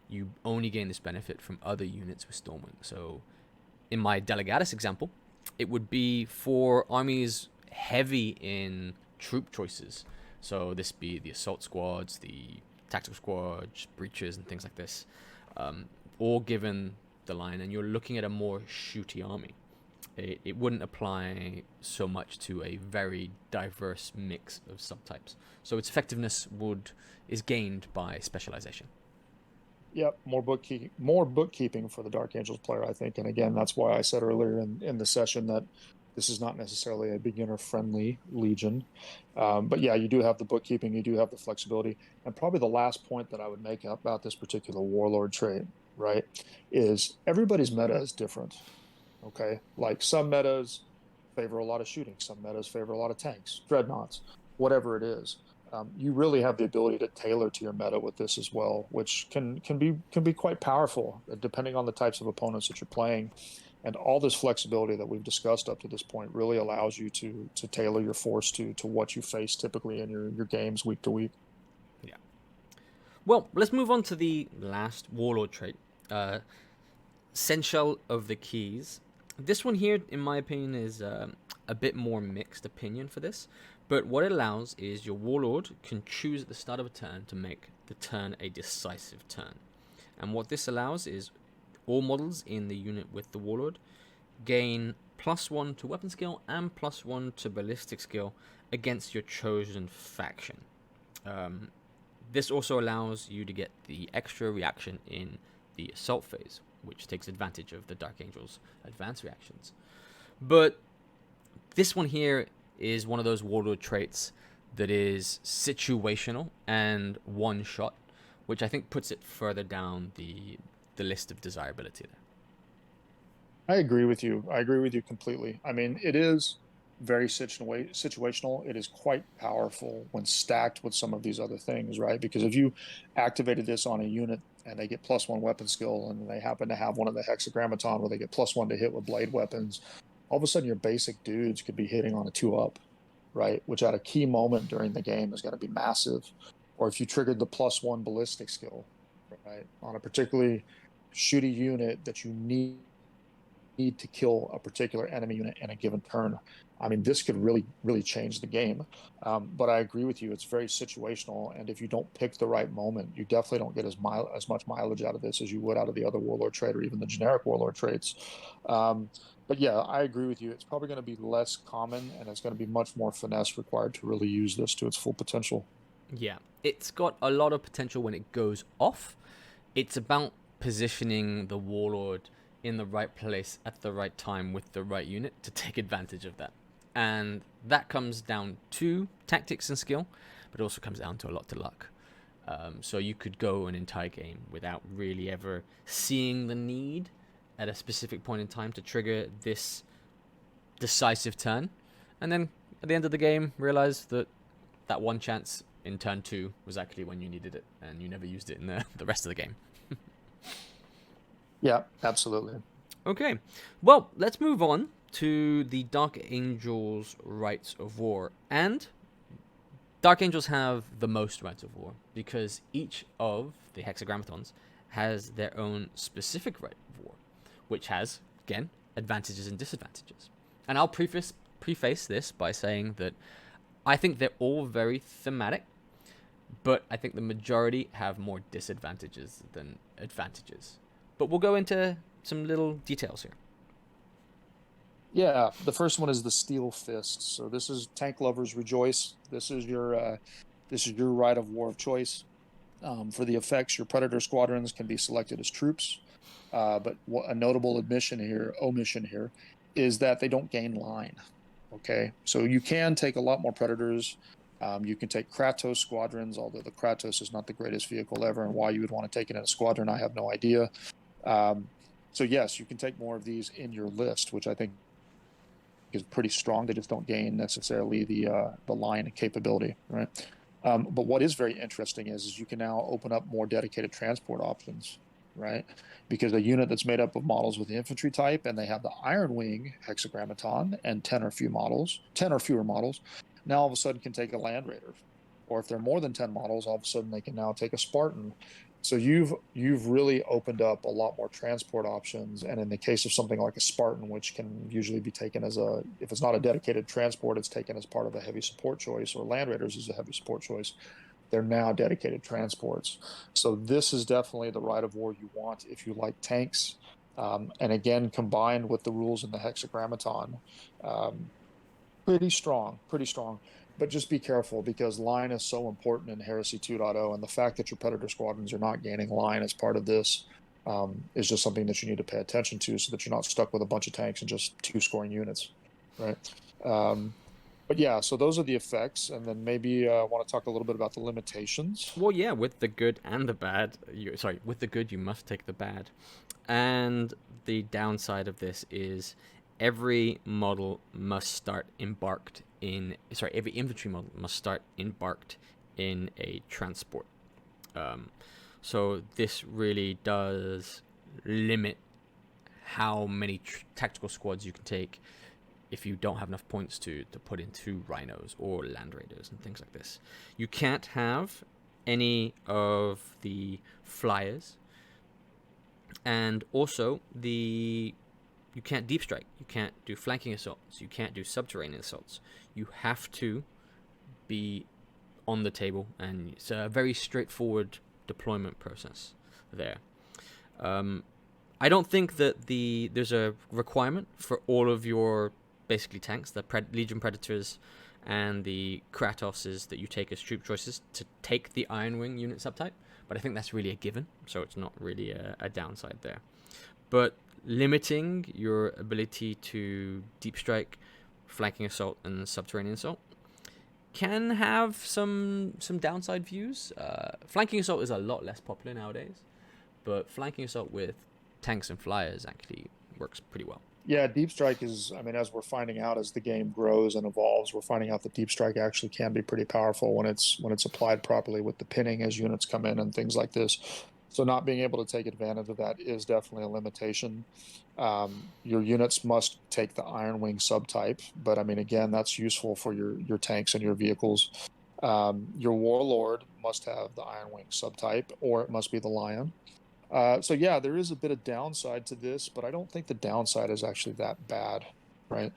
you only gain this benefit from other units with Stormwing. So in my Delegatus example, it would be for armies heavy in troop choices. So this be the assault squads, the tactical squads, breaches, and things like this, all given the line, and you're looking at a more shooty army. It wouldn't apply so much to a very diverse mix of subtypes. So its effectiveness is gained by specialization. Yep, more bookkeeping for the Dark Angels player, I think. And again, that's why I said earlier in the session that this is not necessarily a beginner-friendly legion. But yeah, you do have the bookkeeping, you do have the flexibility. And probably the last point that I would make about this particular Warlord trait, right, is everybody's meta is different. Okay, like some metas favor a lot of shooting, some metas favor a lot of tanks, dreadnoughts, whatever it is. You really have the ability to tailor to your meta with this as well, which can be quite powerful depending on the types of opponents that you're playing. And all this flexibility that we've discussed up to this point really allows you to tailor your force to what you face typically in your games week to week. Yeah. Well, let's move on to the last Warlord trait, Sensual of the Keys. This one here, in my opinion, is a bit more mixed opinion for this. But what it allows is your Warlord can choose at the start of a turn to make the turn a decisive turn. And what this allows is all models in the unit with the Warlord gain +1 to weapon skill and +1 to ballistic skill against your chosen faction. This also allows you to get the extra reaction in the assault phase, which takes advantage of the Dark Angel's advanced reactions. But this one here is one of those Warlord traits that is situational and one shot, which I think puts it further down the list of desirability there. I agree with you. I agree with you completely. I mean, it is very situational. It is quite powerful when stacked with some of these other things, right? Because if you activated this on a unit and they get +1 weapon skill, and they happen to have one of the hexagrammaton where they get +1 to hit with blade weapons, all of a sudden your basic dudes could be hitting on a 2-up, right? Which at a key moment during the game is going to be massive. Or if you triggered the +1 ballistic skill, right, on a particularly shooty unit that you need to kill a particular enemy unit in a given turn. I mean, this could really change the game. But I agree with you; it's very situational, and if you don't pick the right moment, you definitely don't get as much mileage out of this as you would out of the other Warlord trait or even the generic Warlord traits. But yeah, I agree with you. It's probably going to be less common, and it's going to be much more finesse required to really use this to its full potential. Yeah, it's got a lot of potential when it goes off. It's about positioning the Warlord in the right place at the right time with the right unit to take advantage of that. And that comes down to tactics and skill, but it also comes down to a lot to luck. So you could go an entire game without really ever seeing the need at a specific point in time to trigger this decisive turn, and then at the end of the game realize that that one chance in turn 2 was actually when you needed it, and you never used it in the rest of the game. Yeah, absolutely. Okay, well, let's move on to the Dark Angels' Rights of War. And Dark Angels have the most Rights of War because each of the hexagrammatons has their own specific right of war, which has, again, advantages and disadvantages. And I'll preface this by saying that I think they're all very thematic, but I think the majority have more disadvantages than advantages. But we'll go into some little details here. Yeah, the first one is the Steel Fist. So this is Tank Lovers Rejoice. This is your right of war of choice. For the effects, your Predator squadrons can be selected as troops. But a notable omission here is that they don't gain line. Okay, so you can take a lot more Predators. You can take Kratos squadrons, although the Kratos is not the greatest vehicle ever, and why you would want to take it in a squadron, I have no idea. So yes, you can take more of these in your list, which I think is pretty strong. They just don't gain necessarily the line capability, right? But what is very interesting is you can now open up more dedicated transport options, right? Because a unit that's made up of models with the infantry type and they have the Iron Wing hexagrammaton and 10 or fewer models, now all of a sudden can take a Land Raider. Or if they're more than 10 models, all of a sudden they can now take a Spartan, So you've really opened up a lot more transport options, and in the case of something like a Spartan, which can usually be taken as a, if it's not a dedicated transport, it's taken as part of a heavy support choice, or Land Raiders is a heavy support choice. They're now dedicated transports. So this is definitely the rite of war you want if you like tanks. And again, combined with the rules in the hexagrammaton, um, pretty strong, pretty strong. But just be careful because line is so important in Heresy 2.0, and the fact that your Predator squadrons are not gaining line as part of this is just something that you need to pay attention to, so that you're not stuck with a bunch of tanks and just two scoring units, right? But yeah, so those are the effects, and then maybe I want to talk a little bit about the limitations. Well, yeah, with the good and the bad. Sorry, with the good, you must take the bad. And the downside of this is every model must start embarked in. Sorry, every infantry model must start embarked in a transport. Um, so this really does limit how many tactical squads you can take if you don't have enough points to put into rhinos or land raiders and things like this. You can't have any of the flyers, and also you can't deep strike, you can't do flanking assaults, you can't do subterranean assaults. You have to be on the table, and it's a very straightforward deployment process there. I don't think that there's a requirement for all of your basically tanks, the Legion Predators and the Kratoses that you take as troop choices, to take the Iron Wing unit subtype, but I think that's really a given, so it's not really a downside there. But limiting your ability to deep strike, flanking assault, and subterranean assault can have some downside views. Flanking assault is a lot less popular nowadays, but flanking assault with tanks and flyers actually works pretty well. Yeah, deep strike is, I mean, as we're finding out as the game grows and evolves, we're finding out that deep strike actually can be pretty powerful when it's applied properly with the pinning as units come in and things like this. So not being able to take advantage of that is definitely a limitation. Your units must take the Iron Wing subtype, but I mean, again, that's useful for your tanks and your vehicles. Your Warlord must have the Iron Wing subtype, or it must be the Lion. So yeah, there is a bit of downside to this, but I don't think the downside is actually that bad, right?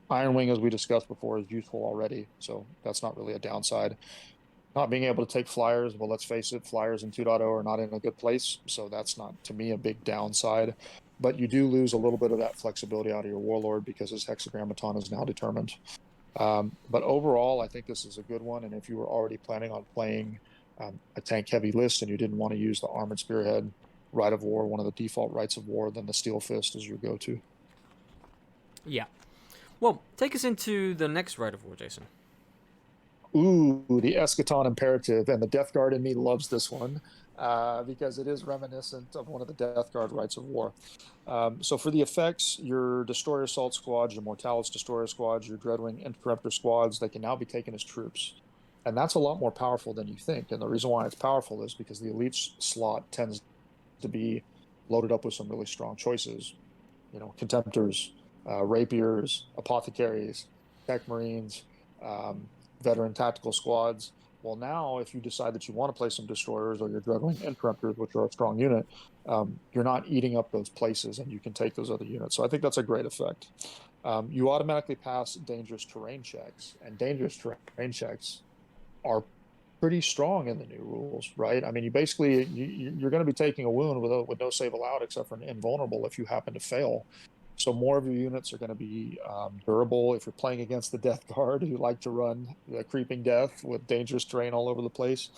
Iron Wing, as we discussed before, is useful already, so that's not really a downside. Not being able to take flyers, well, let's face it, flyers in 2.0 are not in a good place, so that's not, to me, a big downside. But you do lose a little bit of that flexibility out of your Warlord because his hexagrammaton is now determined. But overall, I think this is a good one, and if you were already planning on playing a tank-heavy list and you didn't want to use the Armored Spearhead, Rite of War, one of the default Rites of War, then the Steel Fist is your go-to. Yeah. Well, take us into the next Rite of War, Jason. Ooh, the Eschaton Imperative, and the Death Guard in me loves this one because it is reminiscent of one of the Death Guard Rites of War. So for the effects, your Destroyer Assault Squads, your Mortalis Destroyer Squads, your Dreadwing Interruptor Squads, they can now be taken as troops. And that's a lot more powerful than you think. And the reason why it's powerful is because the elite slot tends to be loaded up with some really strong choices. You know, Contemptors, Rapiers, Apothecaries, Tech Marines, veteran tactical squads. Well, now if you decide that you want to play some destroyers or your Dreadwing Interrupters, which are a strong unit, you're not eating up those places, and you can take those other units. So I think that's a great effect. You automatically pass dangerous terrain checks, and dangerous terrain checks are pretty strong in the new rules, right? I mean, you basically you're going to be taking a wound with no save allowed except for an invulnerable if you happen to fail. So more of your units are going to be durable. If you're playing against the Death Guard who like to run the Creeping Death with dangerous terrain all over the place,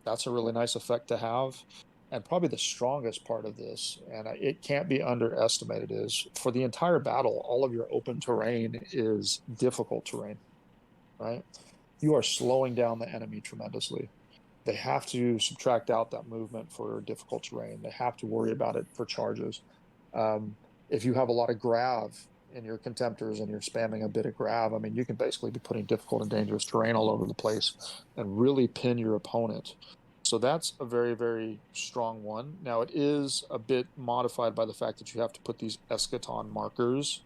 that's a really nice effect to have. And probably the strongest part of this, and it can't be underestimated, is for the entire battle, all of your open terrain is difficult terrain, right? You are slowing down the enemy tremendously. They have to subtract out that movement for difficult terrain. They have to worry about it for charges. If you have a lot of grav in your Contemptors and you're spamming a bit of grav, I mean, you can basically be putting difficult and dangerous terrain all over the place and really pin your opponent. So that's a very, very strong one. Now, it is a bit modified by the fact that you have to put these eschaton markers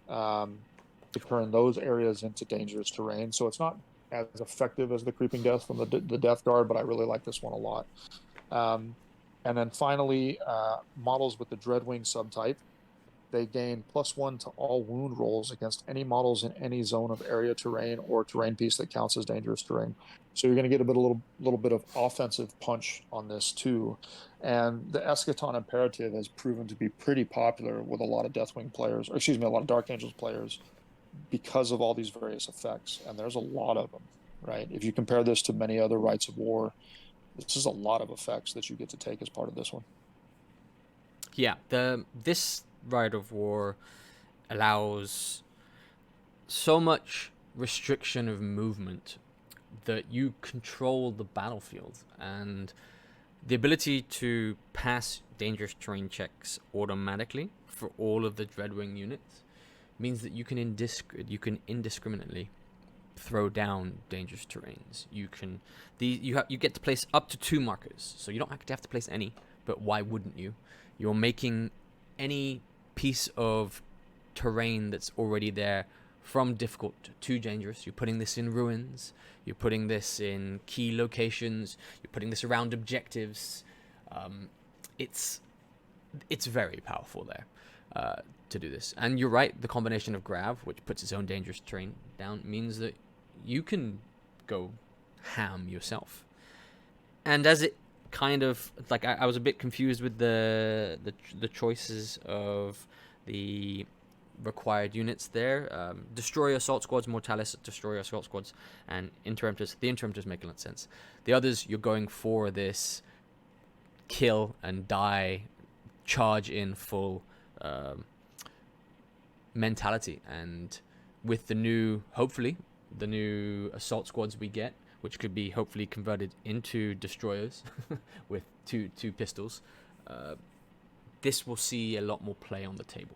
to turn those areas into dangerous terrain. So it's not as effective as the Creeping Death from the Death Guard, but I really like this one a lot. And then finally, models with the Dreadwing subtype, they gain +1 to all wound rolls against any models in any zone of area terrain or terrain piece that counts as dangerous terrain. So you're going to get a little bit of offensive punch on this too. And the Eschaton Imperative has proven to be pretty popular with a lot of Deathwing players, or excuse me, a lot of Dark Angels players because of all these various effects. And there's a lot of them, right? If you compare this to many other Rites of War, this is a lot of effects that you get to take as part of this one. Yeah, this Rite of War allows so much restriction of movement that you control the battlefield, and the ability to pass dangerous terrain checks automatically for all of the Dreadwing units means that you can indiscriminately throw down dangerous terrains. You get to place up to 2 markers, so you don't have to place any. But why wouldn't you? You're making any piece of terrain that's already there from difficult to dangerous. You're putting this in ruins. You're putting this in key locations. You're putting this around objectives. It's very powerful there to do this. And you're right, the combination of Grav, which puts its own dangerous terrain down, means that you can go ham yourself. And as it kind of, like, I was a bit confused with the choices of the required units there. Destroyer assault squads, Mortalis destroyer assault squads, and Interruptors. The Interruptors make a lot of sense. The others, you're going for this kill and die, charge in full mentality. And with the new, hopefully, the new assault squads we get, which could be hopefully converted into destroyers with two pistols, this will see a lot more play on the table.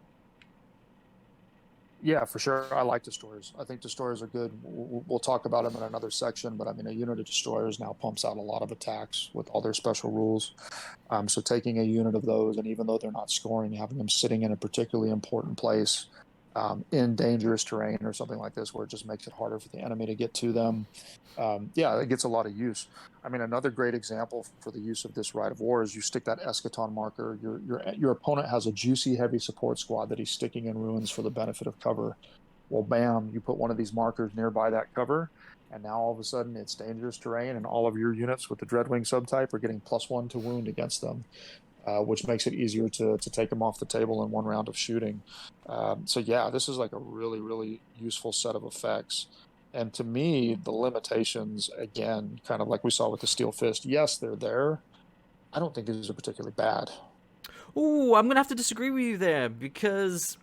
Yeah, for sure. I like destroyers. I think destroyers are good. We'll talk about them in another section, but I mean, a unit of destroyers now pumps out a lot of attacks with all their special rules. So taking a unit of those, and even though they're not scoring, having them sitting in a particularly important place in dangerous terrain or something like this, where it just makes it harder for the enemy to get to them. Yeah, it gets a lot of use. I mean, another great example for the use of this Rite of War is you stick that Eschaton marker. Your opponent has a juicy, heavy support squad that he's sticking in ruins for the benefit of cover. Well, bam, you put one of these markers nearby that cover, and now all of a sudden it's dangerous terrain, and all of your units with the Dreadwing subtype are getting +1 to wound against them. Which makes it easier to take them off the table in one round of shooting. So yeah, this is like a really, really useful set of effects. And to me, the limitations, again, kind of like we saw with the Steel Fist, yes, they're there. I don't think these are particularly bad. Ooh, I'm gonna have to disagree with you there, because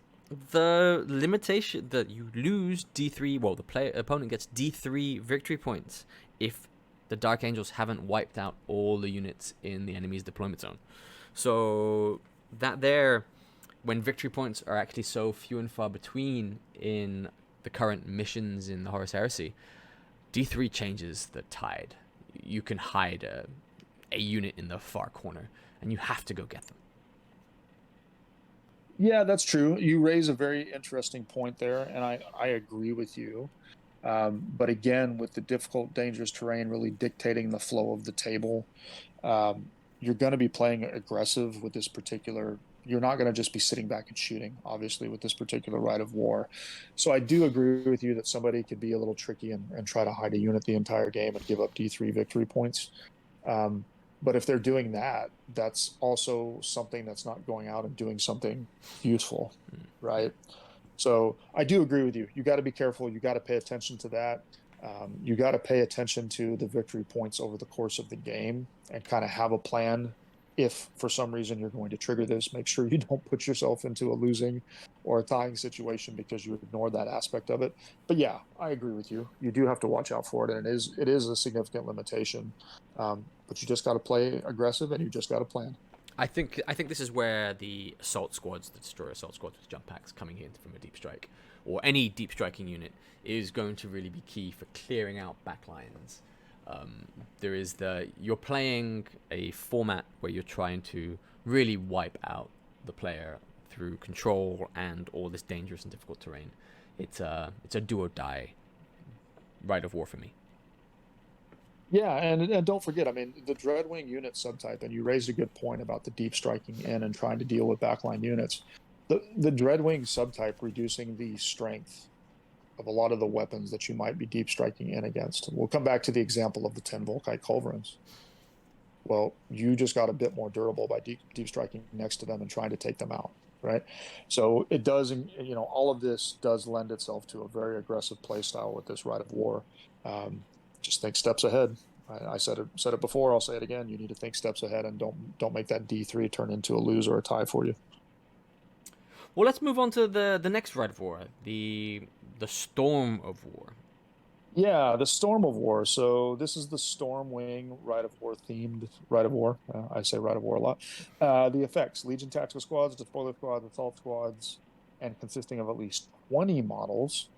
the limitation that you lose D3, well, the opponent gets D3 victory points if the Dark Angels haven't wiped out all the units in the enemy's deployment zone. So that there, when victory points are actually so few and far between in the current missions in the Horus Heresy, D3 changes the tide. You can hide a unit in the far corner, and you have to go get them. Yeah, that's true. You raise a very interesting point there, and I agree with you. But again, with the difficult, dangerous terrain really dictating the flow of the table, you're going to be playing aggressive with this particular. You're not going to just be sitting back and shooting, obviously, with this particular Rite of War. So I do agree with you that somebody could be a little tricky and try to hide a unit the entire game and give up D3 victory points. But if they're doing that, that's also something that's not going out and doing something useful, right? So I do agree with you. You got to be careful. You got to pay attention to that. You got to pay attention to the victory points over the course of the game and kind of have a plan. If for some reason you're going to trigger this, make sure you don't put yourself into a losing or a tying situation because you ignore that aspect of it. But yeah, I agree with you. You do have to watch out for it, and it is a significant limitation. But you just got to play aggressive, and you just got to plan. I think this is where the assault squads, the destroyer assault squads with jump packs coming in from a deep strike, or any deep striking unit, is going to really be key for clearing out backlines. You're playing a format where you're trying to really wipe out the player through control and all this dangerous and difficult terrain. It's a do or die Rite of War for me. Yeah, and don't forget, I mean, the Dreadwing unit subtype, and you raised a good point about the deep striking in and trying to deal with backline units. The Dreadwing subtype reducing the strength of a lot of the weapons that you might be deep striking in against. We'll come back to the example of the 10 Volkite Culverins. Well, you just got a bit more durable by deep striking next to them and trying to take them out, right? So it does, all of this does lend itself to a very aggressive play style with this Rite of War. Um, just think steps ahead. I said it before. I'll say it again. You need to think steps ahead and don't make that D3 turn into a lose or a tie for you. Well, let's move on to the next Rite of War, the Storm of War. Yeah, the Storm of War. So this is the Stormwing Rite of War themed Rite of War. I say Rite of War a lot. The effects: Legion tactical squads, despoiler squads, assault squads, and consisting of at least 20 models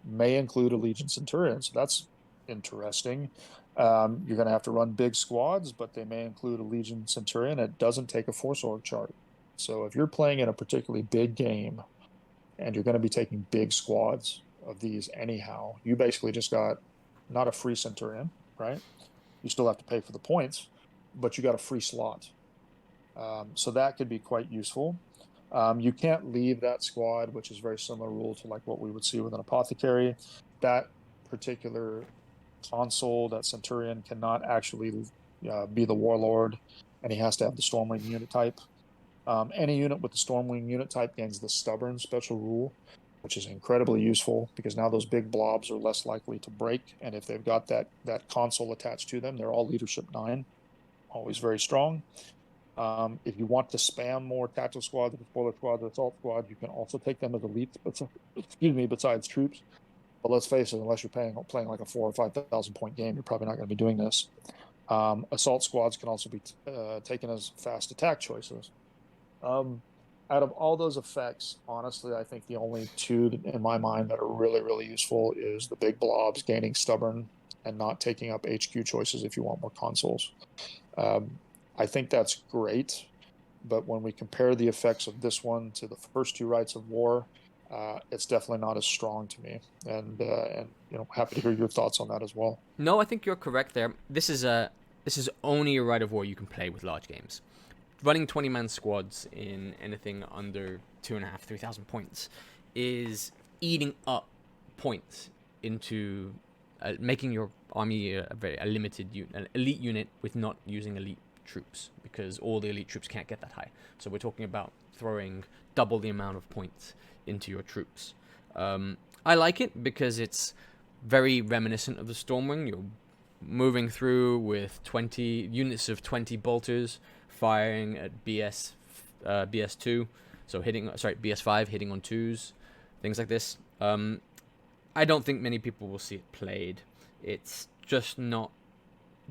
may include a Legion Centurion. So that's interesting. You're going to have to run big squads, but they may include a Legion Centurion. It doesn't take a force org chart. So if you're playing in a particularly big game and you're going to be taking big squads of these anyhow, you basically just got not a free Centurion, right? You still have to pay for the points, but you got a free slot. So that could be quite useful. You can't leave that squad, which is very similar rule to like what we would see with an apothecary. That particular consul, that Centurion, cannot actually be the Warlord, and he has to have the Stormwing unit type. Any unit with the Stormwing unit type gains the Stubborn special rule, which is incredibly useful because now those big blobs are less likely to break. And if they've got that consul attached to them, they're all leadership 9, always very strong. If you want to spam more tactical squads, spoiler squads, assault squads, you can also take them as elites, besides troops. But let's face it, unless you're playing like a 4,000 or 5,000 point game, you're probably not going to be doing this. Assault squads can also be taken as fast attack choices. Out of all those effects, honestly, I think the only two in my mind that are really, really useful is the big blobs gaining stubborn and not taking up HQ choices if you want more consoles. I think that's great, but when we compare the effects of this one to the first two Rites of War, it's definitely not as strong to me. And happy to hear your thoughts on that as well. No, I think you're correct there. This is only a Rite of War you can play with large games. Running 20-man squads in anything under 2,500, 3,000 points is eating up points into making your army a limited an elite unit with not using elite troops, because all the elite troops can't get that high. So we're talking about throwing double the amount of points into your troops. I like it because it's very reminiscent of the Stormwing. You're moving through with 20 units of 20 bolters firing at BS2, so BS5 hitting on 2s, things like this. I don't think many people will see it played. It's just not.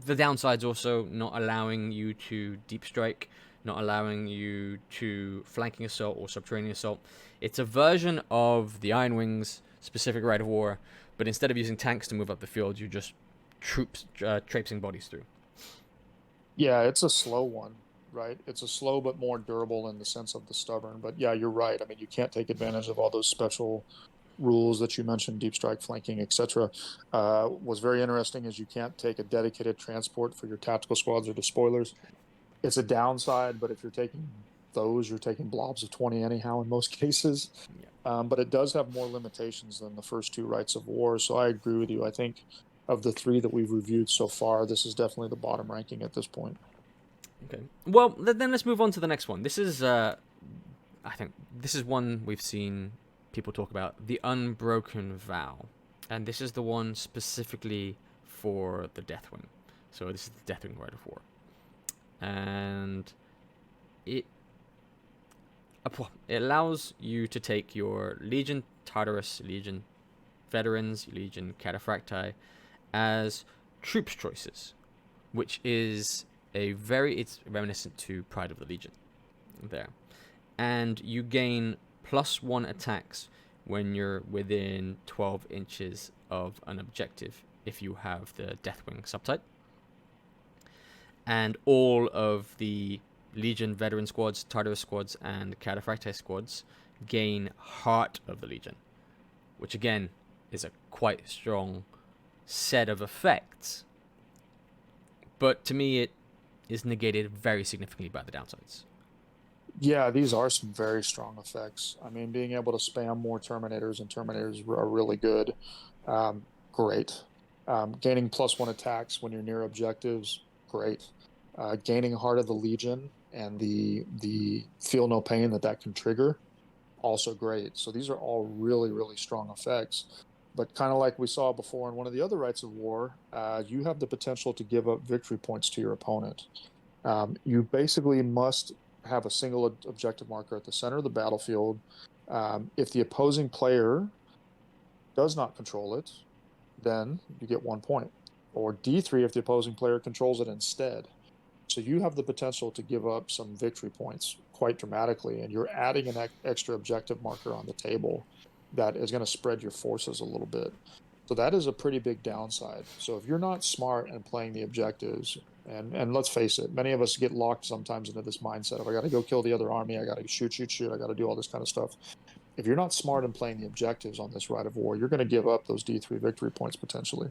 The downside's also not allowing you to deep strike, not allowing you to flanking assault or subterranean assault. It's a version of the Iron Wings specific Rite of War, but instead of using tanks to move up the field, you just troops traipsing bodies through. Yeah, it's a slow one, right? It's a slow but more durable in the sense of the stubborn. But yeah, you're right. I mean, you can't take advantage of all those special rules that you mentioned, deep strike, flanking, etc. Was very interesting is you can't take a dedicated transport for your tactical squads or despoilers. It's a downside, but if you're taking those, you're taking blobs of 20 anyhow in most cases. But it does have more limitations than the first two Rites of War. So I agree with you. I think of the three that we've reviewed so far, this is definitely the bottom ranking at this point. Okay. Well, then let's move on to the next one. This is, I think, this is one we've seen people talk about, the Unbroken Vow, and this is the one specifically for the Deathwing. So this is the Deathwing Rite of War, and it allows you to take your Legion Tartarus, Legion Veterans, Legion Cataphracti as troops choices, which is it's reminiscent to Pride of the Legion there. And you gain +1 attacks when you're within 12 inches of an objective if you have the Deathwing subtype. And all of the Legion veteran squads, Tartarus squads, and Cataphracti squads gain Heart of the Legion, which again is a quite strong set of effects but to me it is negated very significantly by the downsides. Yeah, these are some very strong effects. I mean, being able to spam more Terminators and Terminators are really good. Great. Gaining +1 attacks when you're near objectives, great. Gaining Heart of the Legion and the feel no pain that can trigger, also great. So these are all really, really strong effects. But kind of like we saw before in one of the other Rites of War, you have the potential to give up victory points to your opponent. You basically must have a single objective marker at the center of the battlefield. If the opposing player does not control it, then you get 1 point. Or D3 if the opposing player controls it instead. So you have the potential to give up some victory points quite dramatically, and you're adding an extra objective marker on the table that is going to spread your forces a little bit. So that is a pretty big downside. So if you're not smart and playing the objectives, and let's face it, many of us get locked sometimes into this mindset of I got to go kill the other army, I got to shoot, I got to do all this kind of stuff. If you're not smart in playing the objectives on this Rite of War, you're going to give up those D3 victory points potentially.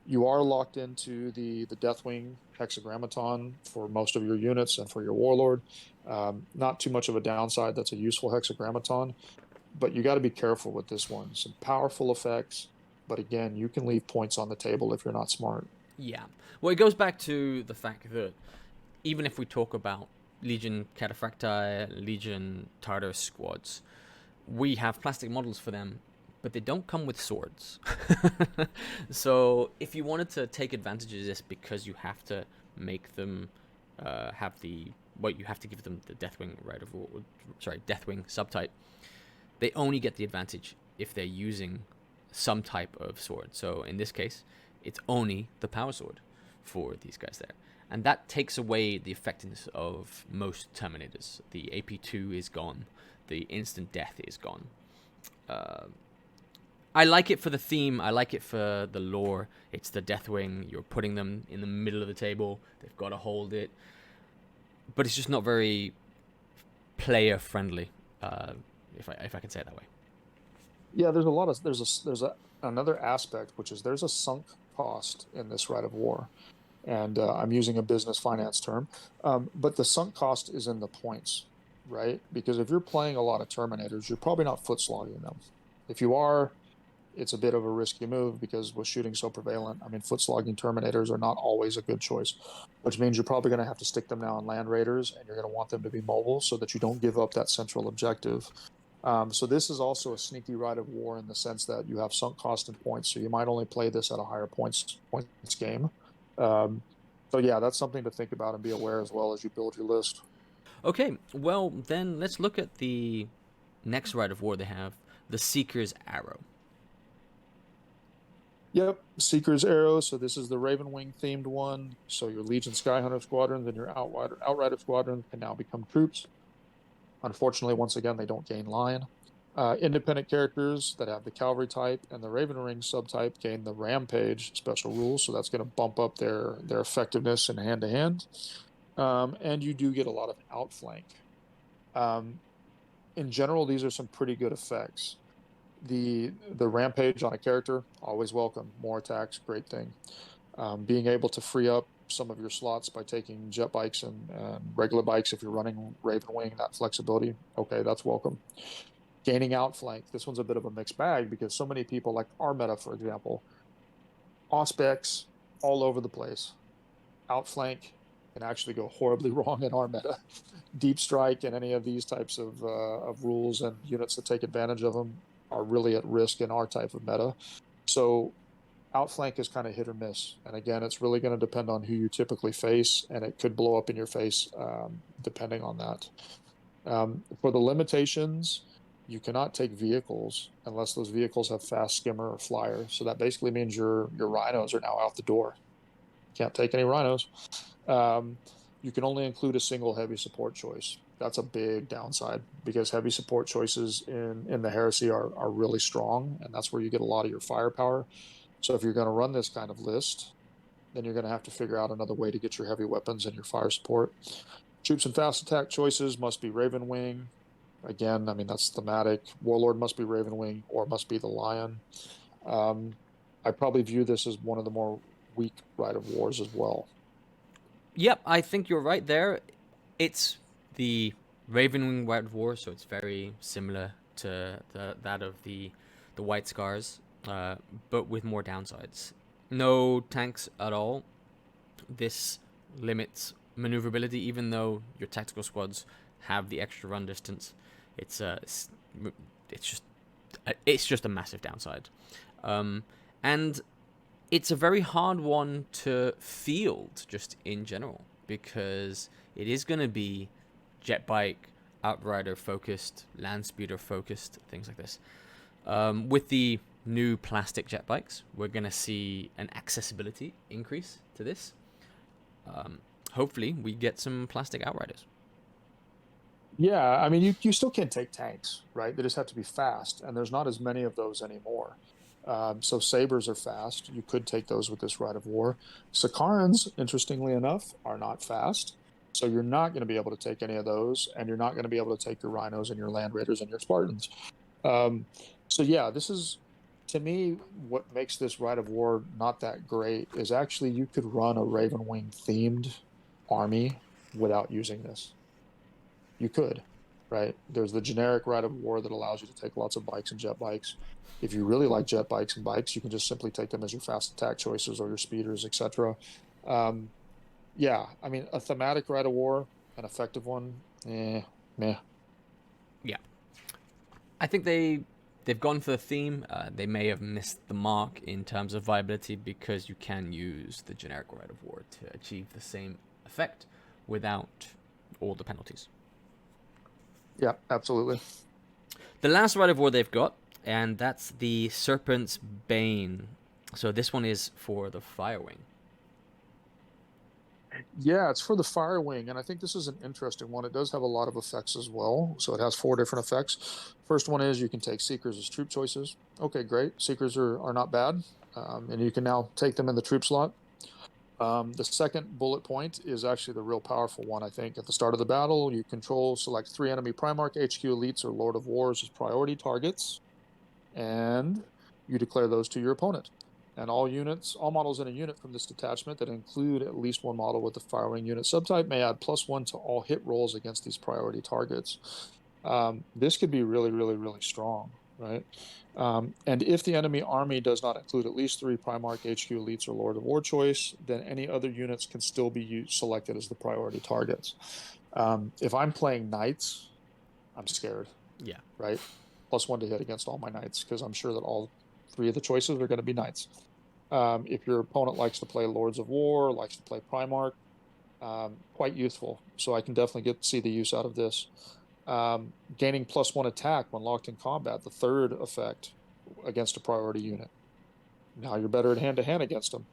You are locked into the Deathwing hexagrammaton for most of your units and for your Warlord. Not too much of a downside. That's a useful hexagrammaton, but you got to be careful with this one. Some powerful effects, but again, you can leave points on the table if you're not smart. Yeah. Well, it goes back to the fact that even if we talk about Legion Cataphracti, Legion Tartar squads, we have plastic models for them, but they don't come with swords. So if you wanted to take advantage of this because you have to make them have the... Well, you have to give them the Deathwing Deathwing subtype. They only get the advantage if they're using some type of sword. So in this case, it's only the power sword for these guys there. And that takes away the effectiveness of most Terminators. The AP2 is gone. The instant death is gone. I like it for the theme. I like it for the lore. It's the Deathwing. You're putting them in the middle of the table. They've got to hold it. But it's just not very player-friendly, if I can say it that way. Yeah, there's another aspect, which is there's a sunk cost in this Rite of War. And I'm using a business finance term, but the sunk cost is in the points, right? Because if you're playing a lot of Terminators, you're probably not foot slogging them. If you are, it's a bit of a risky move because with shooting so prevalent, I mean, foot slogging Terminators are not always a good choice, which means you're probably going to have to stick them now on Land Raiders, and you're going to want them to be mobile so that you don't give up that central objective. So this is also a sneaky Rite of War in the sense that you have sunk cost in points, so you might only play this at a higher points game. So yeah, that's something to think about and be aware as well as you build your list. Okay, well then let's look at the next Rite of War they have, the Seeker's Arrow. Yep, Seeker's Arrow. So this is the Ravenwing themed one. So your Legion Skyhunter squadrons and your Outrider squadrons can now become troops. Unfortunately, once again, they don't gain line. Independent characters that have the Cavalry type and the Raven Ring subtype gain the Rampage special rules, so that's going to bump up their effectiveness in hand-to-hand. And you do get a lot of outflank. In general, these are some pretty good effects. The Rampage on a character, always welcome. More attacks, great thing. Being able to free up some of your slots by taking jet bikes and regular bikes if you're running Raven Wing, that flexibility, okay, that's welcome. Gaining outflank, this one's a bit of a mixed bag because so many people, like our meta, for example, Auspex all over the place. Outflank can actually go horribly wrong in our meta. Deep strike and any of these types of rules and units that take advantage of them are really at risk in our type of meta. So outflank is kind of hit or miss. And again, it's really going to depend on who you typically face, and it could blow up in your face depending on that. For the limitations, you cannot take vehicles unless those vehicles have fast skimmer or flyer. So that basically means your rhinos are now out the door. Can't take any rhinos. You can only include a single heavy support choice. That's a big downside because heavy support choices in the Heresy are really strong, and that's where you get a lot of your firepower. So if you're going to run this kind of list, then you're going to have to figure out another way to get your heavy weapons and your fire support. Troops and fast attack choices must be Raven Wing. Again, I mean, that's thematic. Warlord must be Raven Wing or must be the Lion. I probably view this as one of the more weak Rite of Wars as well. Yep, I think you're right there. It's the Ravenwing Rite of War, so it's very similar to that of the White Scars, but with more downsides. No tanks at all. This limits maneuverability, even though your tactical squads have the extra run distance. It's it's just a massive downside, and it's a very hard one to field just in general because it is going to be jet bike, outrider focused, land speeder focused, things like this. With the new plastic jet bikes, we're going to see an accessibility increase to this. Hopefully, we get some plastic outriders. Yeah, I mean, you still can't take tanks, right? They just have to be fast, and there's not as many of those anymore. So sabers are fast. You could take those with this Rite of War. Sakarans, interestingly enough, are not fast. So you're not going to be able to take any of those, and you're not going to be able to take your rhinos and your land raiders and your Spartans. Um, so yeah, this is, to me, what makes this Rite of War not that great is actually you could run a Ravenwing themed army without using this. You could, right? There's the generic Rite of War that allows you to take lots of bikes and jet bikes. If you really like jet bikes and bikes, you can just simply take them as your fast attack choices or your speeders, etc. Um, yeah, I mean, a thematic Rite of War, an effective one, meh. Yeah, I think they've gone for the theme. They may have missed the mark in terms of viability because you can use the generic Rite of War to achieve the same effect without all the penalties. Yeah, absolutely. The last Rite of War they've got, and that's the Serpent's Bane. So this one is for the Firewing. Yeah, it's for the Firewing, and I think this is an interesting one. It does have a lot of effects as well. So it has 4 different effects. First one is you can take Seekers as troop choices. Okay, great. Seekers are not bad, and you can now take them in the troop slot. The second bullet point is actually the real powerful one, I think. At the start of the battle, you select 3 enemy Primarch, HQ Elites, or Lord of Wars as priority targets, and you declare those to your opponent. And all models in a unit from this detachment that include at least 1 model with the Firewing unit subtype may add +1 to all hit rolls against these priority targets. This could be really, really, really strong, right? And if the enemy army does not include at least 3 Primarch, HQ Elites, or Lord of War choice, then any other units can still be selected as the priority targets. If I'm playing Knights, I'm scared. Yeah. Right? +1 to hit against all my Knights, because I'm sure that all 3 of the choices are going to be Knights. If your opponent likes to play Lords of War, likes to play Primarch, quite useful. So I can definitely see the use out of this. Gaining +1 attack when locked in combat, the third effect against a priority unit. Now you're better at hand-to-hand against them.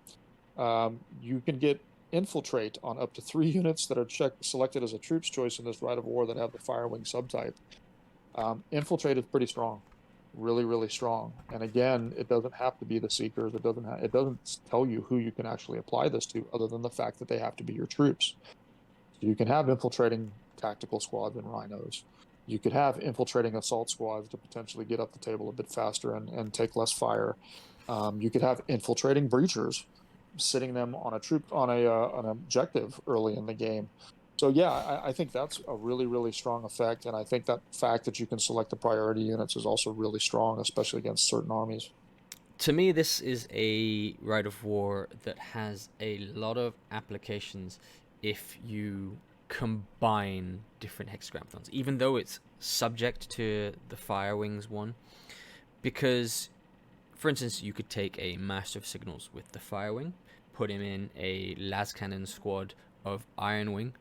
You can get Infiltrate on up to 3 units that are selected as a troops choice in this Rite of War that have the Firewing subtype. Infiltrate is pretty strong, really, really strong. And again, it doesn't have to be the Seekers. It doesn't tell you who you can actually apply this to, other than the fact that they have to be your troops. So you can have infiltrating tactical squads and rhinos. You could have infiltrating assault squads to potentially get up the table a bit faster and take less fire. You could have infiltrating breachers, sitting them on an objective early in the game. So yeah, I think that's a really, really strong effect, and I think that fact that you can select the priority units is also really strong, especially against certain armies. To me, this is a Rite of War that has a lot of applications if you combine different hexagrammatons, even though it's subject to the Firewings one. Because, for instance, you could take a Master of Signals with the Firewing, put him in a las cannon squad of Ironwing,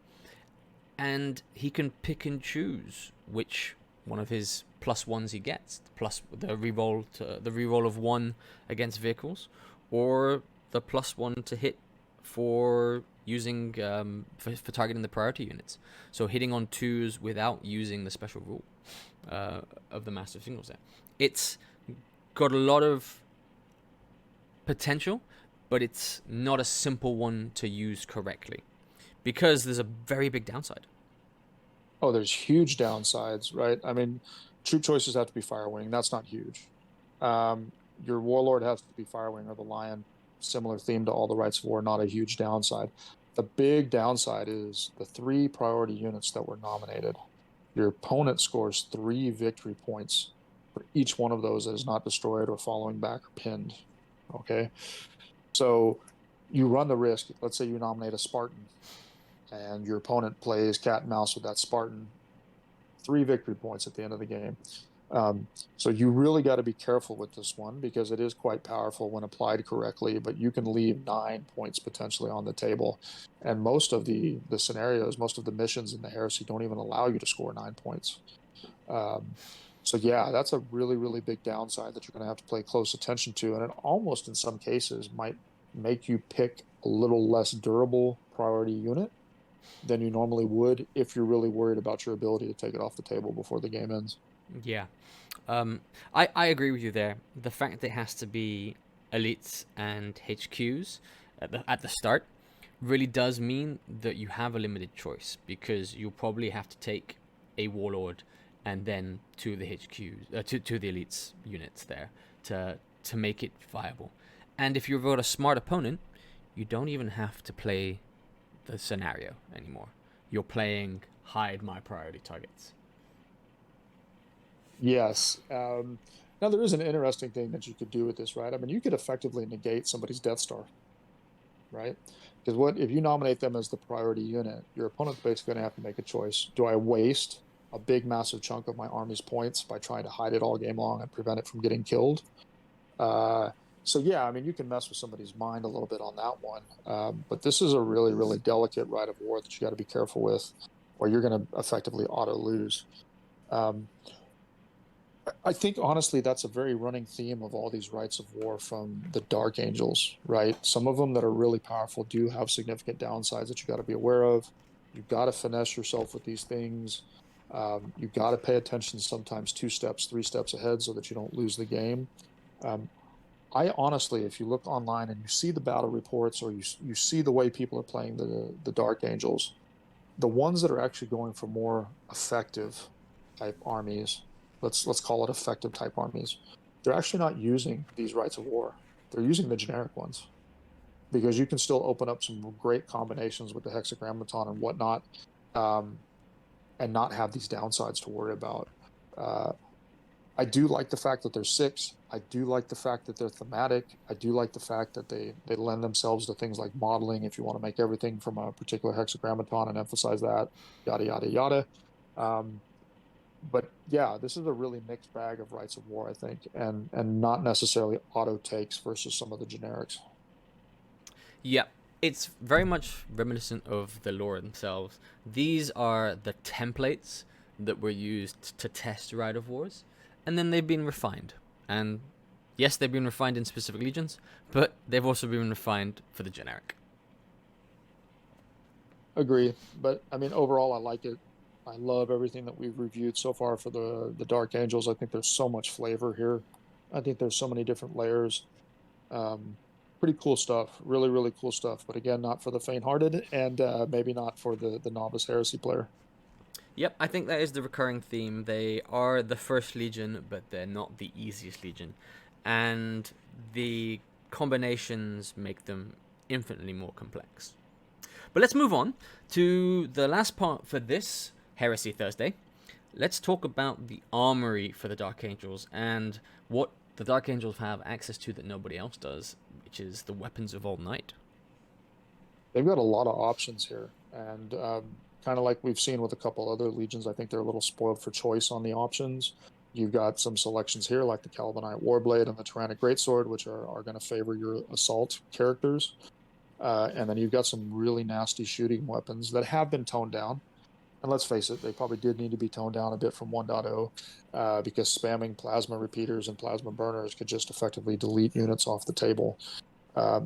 and he can pick and choose which one of his +1s he gets, plus the reroll of 1 against vehicles, or the +1 to hit for using for targeting the priority units. So hitting on 2s without using the special rule of the Master of Signals there. It's got a lot of potential, but it's not a simple one to use correctly because there's a very big downside. Oh, there's huge downsides, right? I mean, troop choices have to be Firewing. That's not huge. Your Warlord has to be Firewing or the Lion. similar theme to all the Rights of War, not a huge downside. The big downside is the 3 priority units that were nominated. Your opponent scores 3 victory points for each one of those that is not destroyed or following back or pinned. Okay. So you run the risk. Let's say you nominate a Spartan and your opponent plays cat and mouse with that Spartan, 3 victory points at the end of the game. So you really got to be careful with this one because it is quite powerful when applied correctly, but you can leave 9 points potentially on the table. And most of the scenarios, most of the missions in the Heresy don't even allow you to score 9 points. So yeah, that's a really, really big downside that you're going to have to pay close attention to. And it almost in some cases might make you pick a little less durable priority unit than you normally would if you're really worried about your ability to take it off the table before the game ends. Yeah. I agree with you there. The fact that it has to be elites and HQs at the start really does mean that you have a limited choice because you'll probably have to take a Warlord and then to the HQs, to the elites units there to make it viable. And if you've got a smart opponent, you don't even have to play the scenario anymore. You're playing hide my priority targets. Yes. Now there is an interesting thing that you could do with this, right? I mean, you could effectively negate somebody's Death Star, right? Because what if you nominate them as the priority unit, your opponent's basically going to have to make a choice. Do I waste a big, massive chunk of my army's points by trying to hide it all game long and prevent it from getting killed? So yeah, I mean, you can mess with somebody's mind a little bit on that one. But this is a really, really delicate right of war that you got to be careful with, or you're going to effectively auto lose. Um, I think honestly that's a very running theme of all these rights of war from the Dark Angels, right? Some of them that are really powerful do have significant downsides that you got to be aware of. You've got to finesse yourself with these things. You've got to pay attention sometimes 2 steps, 3 steps ahead so that you don't lose the game. Um, I honestly, if you look online and you see the battle reports or you see the way people are playing the Dark Angels, the ones that are actually going for more effective type armies, let's call it effective type armies, they're actually not using these rights of war. They're using the generic ones because you can still open up some great combinations with the hexagrammaton and whatnot, and not have these downsides to worry about. Uh, I do like the fact that they're 6. I do like the fact that they're thematic. I do like the fact that they lend themselves to things like modeling if you want to make everything from a particular hexagrammaton and emphasize that, yada, yada, yada. But yeah, this is a really mixed bag of rights of war, I think, and not necessarily auto takes versus some of the generics. Yeah, it's very much reminiscent of the lore themselves. These are the templates that were used to test Rite of Wars, and then they've been refined. And yes, they've been refined in specific legions, but they've also been refined for the generic. Agree, but I mean, overall, I like it. I love everything that we've reviewed so far for the Dark Angels. I think there's so much flavor here. I think there's so many different layers. Um, Pretty cool stuff. Really, really cool stuff. But again, not for the faint-hearted, and maybe not for the novice heresy player. Yep, I think that is the recurring theme. They are the first legion, but they're not the easiest legion. And the combinations make them infinitely more complex. But let's move on to the last part for this Heresy Thursday. Let's talk about the Armory for the Dark Angels and what the Dark Angels have access to that nobody else does, which is the Weapons of Old Night. They've got a lot of options here, and kind of like we've seen with a couple other legions, I think they're a little spoiled for choice on the options. You've got some selections here, like the Calibanite Warblade and the Tyrannic Greatsword, which are going to favor your assault characters. And then you've got some really nasty shooting weapons that have been toned down. And let's face it, they probably did need to be toned down a bit from 1.0 because spamming plasma repeaters and plasma burners could just effectively delete units off the table.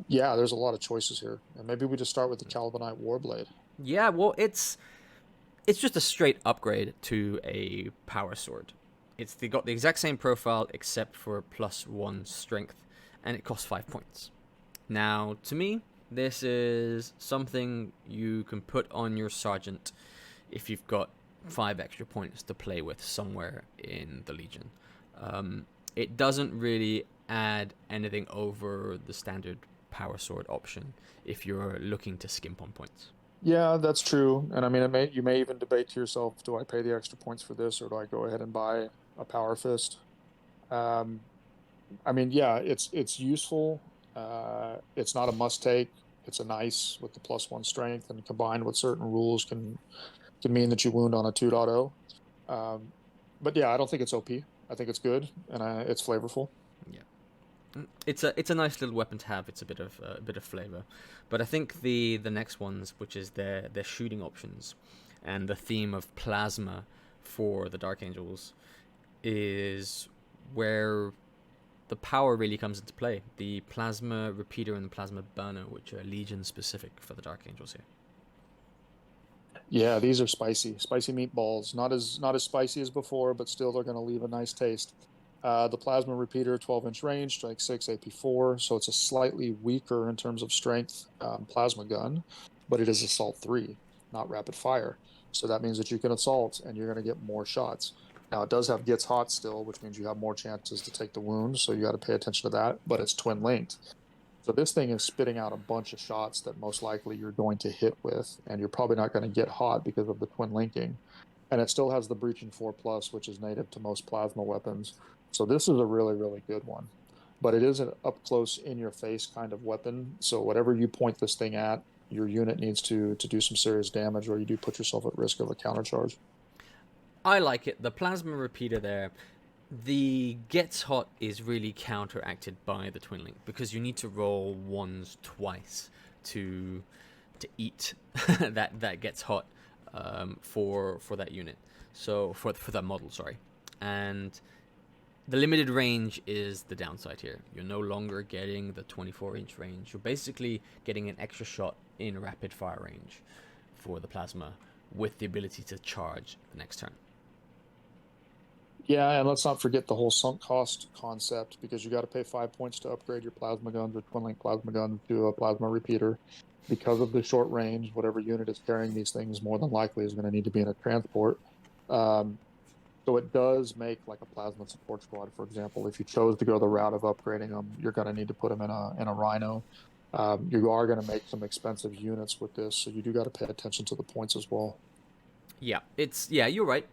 Yeah, there's a lot of choices here. And maybe we just start with the Calibanite Warblade. Yeah, well, it's just a straight upgrade to a power sword. They got the exact same profile except for +1 strength, and it costs 5 points. Now, to me, this is something you can put on your sergeant if you've got 5 extra points to play with somewhere in the Legion. It doesn't really add anything over the standard power sword option if you're looking to skimp on points. Yeah, that's true. And I mean, you may even debate to yourself, do I pay the extra points for this, or do I go ahead and buy a power fist? Um, I mean, yeah, it's useful. It's not a must take. It's a nice with the +1 strength, and combined with certain rules can mean that you wound on a 2.0. But yeah, I don't think it's OP. I think it's good, and it's flavorful. Yeah. It's a nice little weapon to have. It's a bit of flavor, but I think the next ones, which is their shooting options, and the theme of plasma for the Dark Angels, is where the power really comes into play. The plasma repeater and the plasma burner, which are Legion specific for the Dark Angels here. Yeah, these are spicy meatballs. Not as spicy as before, but still they're going to leave a nice taste. The plasma repeater, 12-inch range, strike 6, AP4, so it's a slightly weaker in terms of strength plasma gun, but it is assault 3, not rapid fire. So that means that you can assault and you're going to get more shots. Now it does have gets hot still, which means you have more chances to take the wound, so you got to pay attention to that. But it's twin linked. So this thing is spitting out a bunch of shots that most likely you're going to hit with, and you're probably not going to get hot because of the twin linking. And it still has the breaching 4+, which is native to most plasma weapons. So this is a really, really good one. But it is an up close, in your face kind of weapon. So whatever you point this thing at, your unit needs to do some serious damage, or you do put yourself at risk of a countercharge. I like it. The plasma repeater there, the gets hot is really counteracted by the twin link, because you need to roll ones twice to eat that gets hot for that unit. So for that model, sorry. And the limited range is the downside here. You're no longer getting the 24-inch range. You're basically getting an extra shot in rapid fire range for the plasma, with the ability to charge the next turn. Yeah, and let's not forget the whole sunk cost concept, because you got to pay 5 points to upgrade your plasma guns or twin link plasma guns to a plasma repeater. Because of the short range, whatever unit is carrying these things more than likely is going to need to be in a transport. Um, so it does make like a plasma support squad, for example. If you chose to go the route of upgrading them, you're going to need to put them in a Rhino. You are going to make some expensive units with this, so you do got to pay attention to the points as well. Yeah, you're right.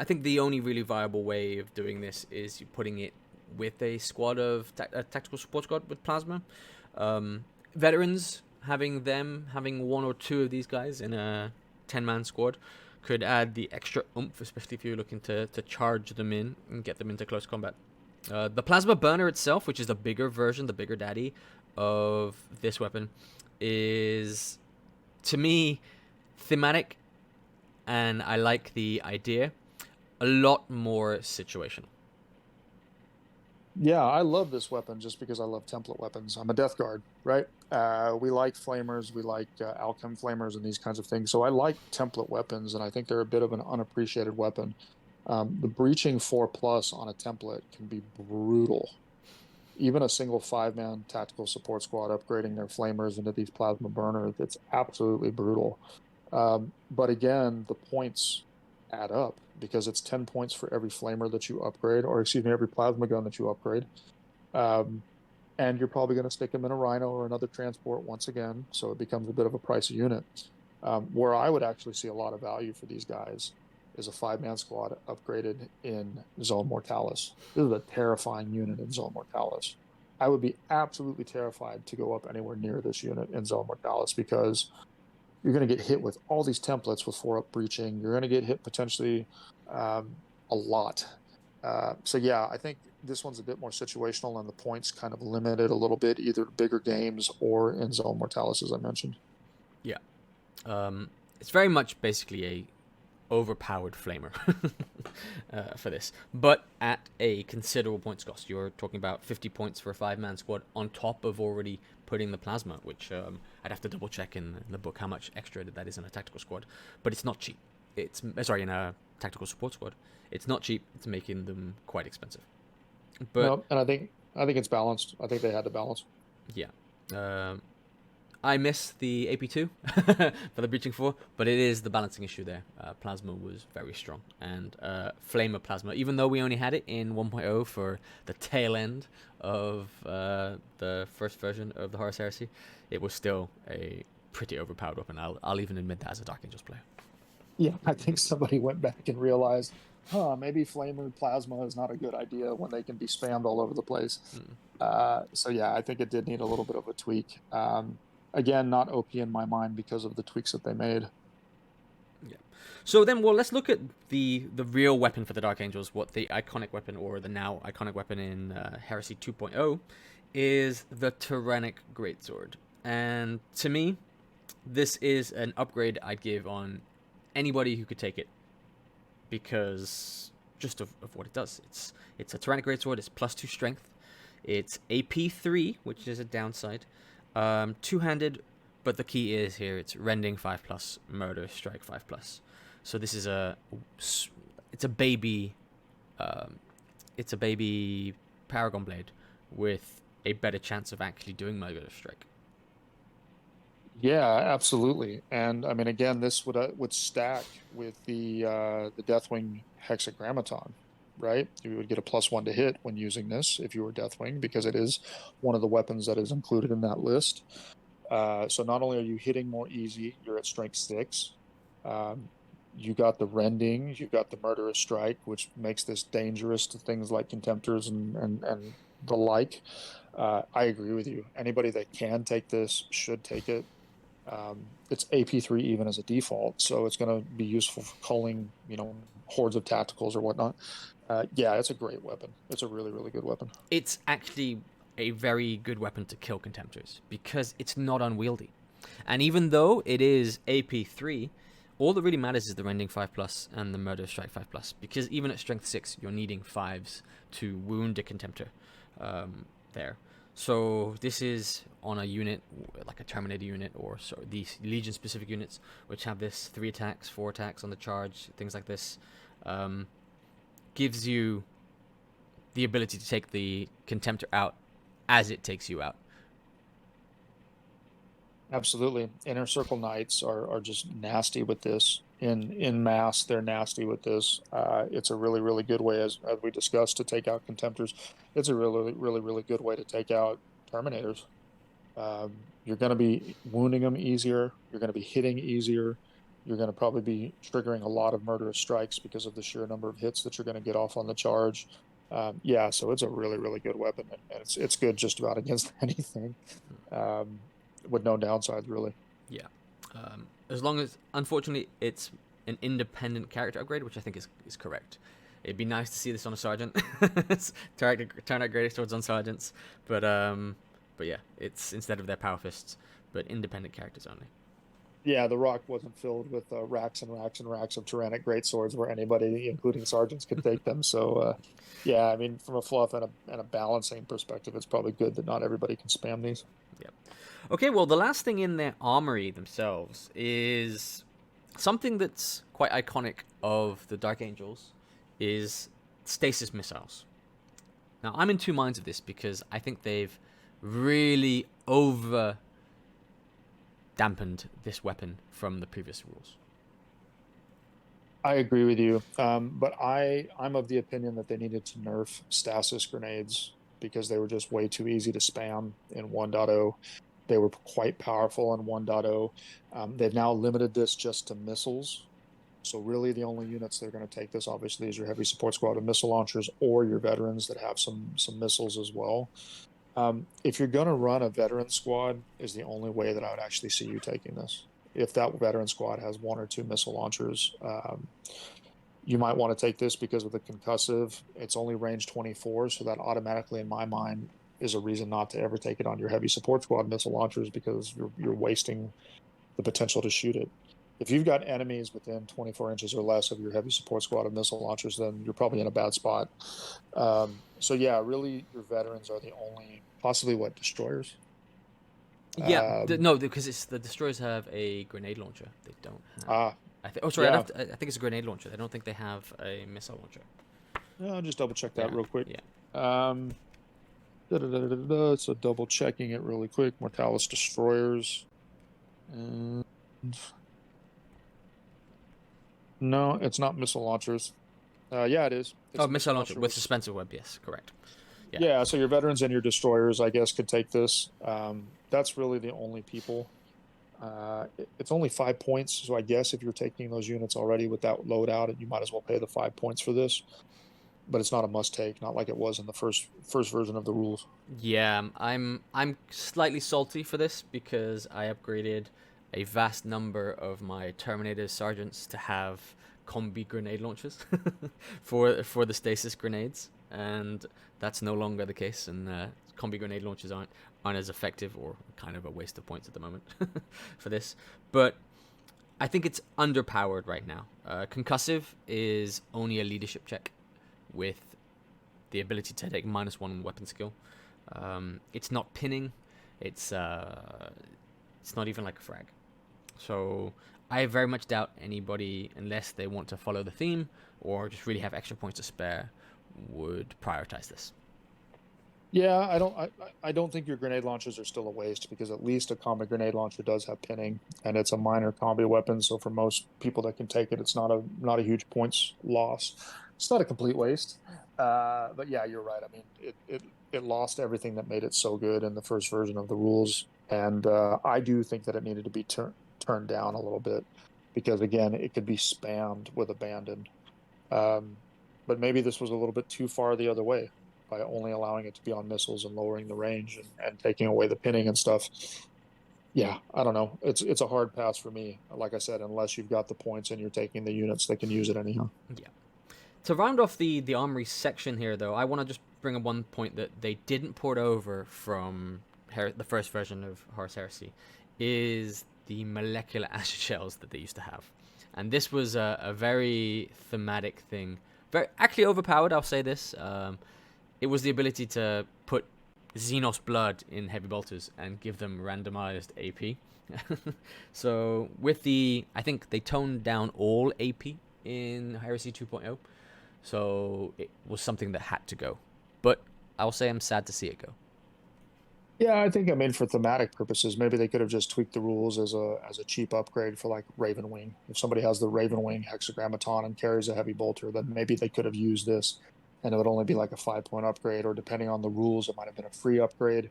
I think the only really viable way of doing this is you putting it with a squad of a tactical support squad with plasma. Veterans, having one or two of these guys in a 10-man squad could add the extra oomph, especially if you're looking to charge them in and get them into close combat. The plasma burner itself, which is the bigger version, the bigger daddy of this weapon, is, to me, thematic, and I like the idea. A lot more situational. Yeah, I love this weapon just because I love template weapons. I'm a Death Guard, right? We like flamers, we like alchem flamers and these kinds of things. So I like template weapons, and I think they're a bit of an unappreciated weapon. The breaching 4+ on a template can be brutal. Even a single 5-man tactical support squad upgrading their flamers into these plasma burners, it's absolutely brutal. But again, the points add up, because it's 10 points for every flamer that you upgrade, or excuse me, every plasma gun that you upgrade. And you're probably going to stick them in a Rhino or another transport once again, so it becomes a bit of a pricey unit. Where I would actually see a lot of value for these guys is a 5-man squad upgraded in Zone Mortalis. This is a terrifying unit in Zone Mortalis. I would be absolutely terrified to go up anywhere near this unit in Zone Mortalis, because you're going to get hit with all these templates with 4-up breaching. You're going to get hit potentially a lot. So yeah, I think this one's a bit more situational, and the points kind of limited a little bit, either bigger games or in Zone Mortalis, as I mentioned. Yeah. It's very much basically a overpowered flamer for this, but at a considerable points cost. You're talking about 50 points for a 5-man squad on top of already putting the plasma, which I'd have to double check in the book how much extra that is in a tactical squad, but it's not cheap. In a tactical support squad, it's not cheap. It's making them quite expensive. But no, and I think it's balanced. I think they had to balance. Yeah. I miss the AP2 for the Breaching 4, but it is the balancing issue there. Plasma was very strong, and Flamer Plasma, even though we only had it in 1.0 for the tail end of the first version of the Horus Heresy, it was still a pretty overpowered weapon. I'll even admit that as a Dark Angels player. Yeah, I think somebody went back and realized, maybe Flamer Plasma is not a good idea when they can be spammed all over the place. So yeah, I think it did need a little bit of a tweak. Again, not OP in my mind because of the tweaks that they made. Yeah. So then, well, let's look at the real weapon for the Dark Angels. What the iconic weapon, or the now iconic weapon in Heresy 2.0, is the Tyrannic Greatsword. And to me, this is an upgrade I'd give on anybody who could take it, because just of what it does. It's a Tyrannic Greatsword. It's +2 strength. It's AP3, which is a downside. Two-handed, but the key is here. It's rending 5+, murder strike 5+. So this is it's a baby Paragon blade with a better chance of actually doing murder strike. Yeah, absolutely. And I mean, again, this would stack with the Deathwing hexagrammaton, right? You would get a +1 to hit when using this if you were Deathwing, because it is one of the weapons that is included in that list. So not only are you hitting more easy, you're at strength 6. You got the rending, you got the murderous strike, which makes this dangerous to things like contemptors and the like. I agree with you. Anybody that can take this should take it. It's AP3 even as a default, so it's going to be useful for culling, hordes of tacticals or whatnot. Yeah, it's a great weapon. It's a really, really good weapon. It's actually a very good weapon to kill contemptors because it's not unwieldy. And even though it is AP3, all that really matters is the rending 5+ and the murder strike 5+, because even at strength 6, you're needing 5s to wound a contemptor there. So this is on a unit like a Terminator unit, or these Legion specific units which have this 3 attacks, 4 attacks on the charge, things like this. Gives you the ability to take the contemptor out as it takes you out. Absolutely. Inner Circle Knights are just nasty with this. In mass, they're nasty with this. It's a really, really good way, as we discussed, to take out contemptors. It's a really, really, really good way to take out Terminators. You're going to be wounding them easier. You're going to be hitting easier. You're going to probably be triggering a lot of murderous strikes because of the sheer number of hits that you're going to get off on the charge. Yeah, so it's a really, really good weapon, and it's good just about against anything, with no downsides, really. Yeah. As long as, unfortunately, it's an independent character upgrade, which I think is correct. It'd be nice to see this on a sergeant. Turn out greatest swords on sergeants, but yeah, it's instead of their power fists, but independent characters only. Yeah, the rock wasn't filled with racks and racks and racks of Tyrannic greatswords where anybody, including sergeants, could take them. So, yeah, I mean, from a fluff and a balancing perspective, it's probably good that not everybody can spam these. Yep. Okay, well, the last thing in their armory themselves is something that's quite iconic of the Dark Angels, is stasis missiles. Now, I'm in two minds of this because I think they've really dampened this weapon from the previous rules. I agree with you, but I'm of the opinion that they needed to nerf stasis grenades because they were just way too easy to spam in 1.0. They were quite powerful in 1.0. They've now limited this just to missiles. So really the only units that are going to take this, obviously, is your heavy support squad of missile launchers or your veterans that have some missiles as well. If you're going to run a veteran squad, is the only way that I would actually see you taking this. If that veteran squad has 1 or 2 missile launchers, you might want to take this because of the concussive. It's only range 24, so that automatically, in my mind, is a reason not to ever take it on your heavy support squad missile launchers, because you're wasting the potential to shoot it. If you've got enemies within 24 inches or less of your heavy support squad of missile launchers, then you're probably in a bad spot. So yeah, really, your veterans are the only, possibly destroyers. Yeah, no, because the destroyers have a grenade launcher. They don't have. Yeah. I think it's a grenade launcher. I don't think they have a missile launcher. I'll just double check that real quick. Yeah. So double checking it really quick. Mortalis destroyers. And no, it's not missile launchers. Yeah, it is. It's Oh, a missile missile launcher launcher with with. suspensive web. Yes, correct. Yeah. Yeah, so your veterans and your destroyers, I guess, could take this. That's really the only people. It's only 5 points, so I guess if you're taking those units already with that loadout, you might as well pay the 5 points for this. But it's not a must take, not like it was in the first version of the rules. Yeah, I'm slightly salty for this because I upgraded a vast number of my Terminator sergeants to have combi grenade launchers for the stasis grenades, and that's no longer the case. And combi grenade launchers aren't as effective, or kind of a waste of points at the moment for this. But I think it's underpowered right now. Concussive is only a leadership check with the ability to take -1 weapon skill. It's not pinning. It's not even like a frag. So I very much doubt anybody, unless they want to follow the theme or just really have extra points to spare, would prioritize this. Yeah, I don't think your grenade launchers are still a waste because at least a combi grenade launcher does have pinning, and it's a minor combi weapon. So for most people that can take it, it's not a huge points loss. It's not a complete waste. But yeah, you're right. I mean, it lost everything that made it so good in the first version of the rules, and I do think that it needed to be turned down a little bit because again, it could be spammed with abandon. Um, but maybe this was a little bit too far the other way by only allowing it to be on missiles and lowering the range and taking away the pinning and stuff. Yeah, I don't know. It's a hard pass for me. Like I said, unless you've got the points and you're taking the units that can use it anyhow. Yeah. To round off the armory section here, though, I want to just bring up one point that they didn't port over from the first version of Horus Heresy, is the molecular acid shells that they used to have. And this was a very thematic thing. Very actually overpowered, I'll say this. It was the ability to put Xenos blood in heavy bolters and give them randomized AP. So with I think they toned down all AP in Heresy 2.0. So it was something that had to go. But I'll say I'm sad to see it go. Yeah, I mean for thematic purposes, maybe they could have just tweaked the rules as a cheap upgrade for like Raven Wing. If somebody has the Raven Wing hexagrammaton and carries a heavy bolter, then maybe they could have used this and it would only be like a 5 point upgrade, or depending on the rules, it might have been a free upgrade.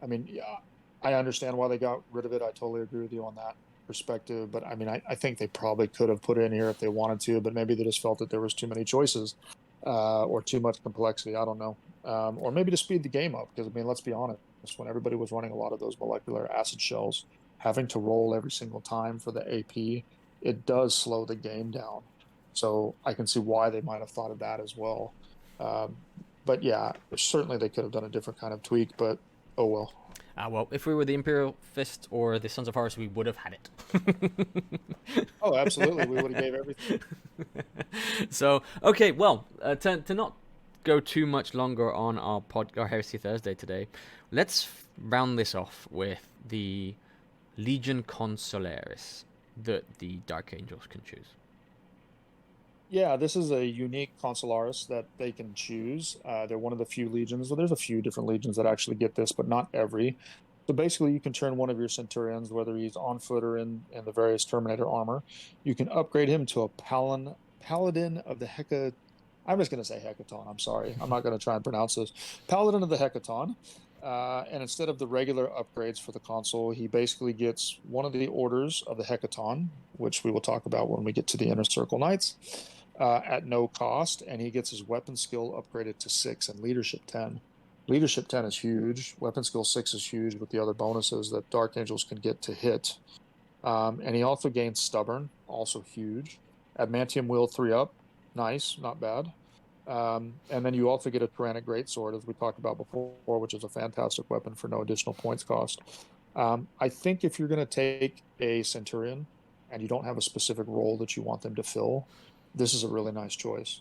I mean, yeah, I understand why they got rid of it. I totally agree with you on that perspective. But I mean, I think they probably could have put it in here if they wanted to, but maybe they just felt that there was too many choices or too much complexity. I don't know. Or maybe to speed the game up, because I mean, let's be honest, when everybody was running a lot of those molecular acid shells, having to roll every single time for the AP, it does slow the game down. So I can see why they might have thought of that as well. Um, but yeah, certainly they could have done a different kind of tweak, but oh well. Well, if we were the Imperial Fist or the Sons of Horus, we would have had it. Oh, absolutely. We would have gave everything. So, okay, well, to not go too much longer on our Heresy Thursday today, let's round this off with the Legion Consularis that the Dark Angels can choose. Yeah, this is a unique consularis that they can choose. They're one of the few legions. Well, there's a few different legions that actually get this, but not every. So basically, you can turn one of your centurions, whether he's on foot or in the various Terminator armor. You can upgrade him to a paladin of the Heca. I'm just going to say Hecaton. I'm sorry. I'm not going to try and pronounce this. Paladin of the Hecaton. And instead of the regular upgrades for the consul, he basically gets one of the orders of the Hecaton, which we will talk about when we get to the Inner Circle Knights. At no cost, and he gets his weapon skill upgraded to 6 and leadership 10. Leadership 10 is huge. Weapon skill 6 is huge with the other bonuses that Dark Angels can get to hit. And he also gains stubborn, also huge. Adamantium will 3 up, nice, not bad. And then you also get a Tyrannic Greatsword, as we talked about before, which is a fantastic weapon for no additional points cost. I think if you're going to take a Centurion and you don't have a specific role that you want them to fill, this is a really nice choice.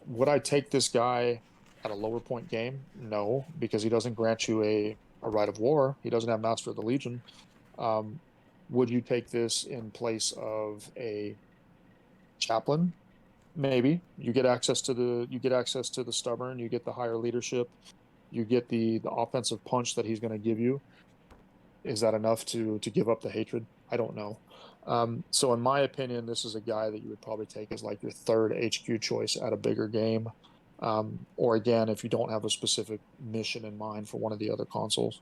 Would I take this guy at a lower point game? No, because he doesn't grant you a right of war. He doesn't have Master of the Legion. Would you take this in place of a chaplain? Maybe. You get access to the stubborn, you get the higher leadership, you get the offensive punch that he's going to give you. Is that enough to give up the hatred? I don't know. So in my opinion, this is a guy that you would probably take as like your third HQ choice at a bigger game. Or again, if you don't have a specific mission in mind for one of the other consoles.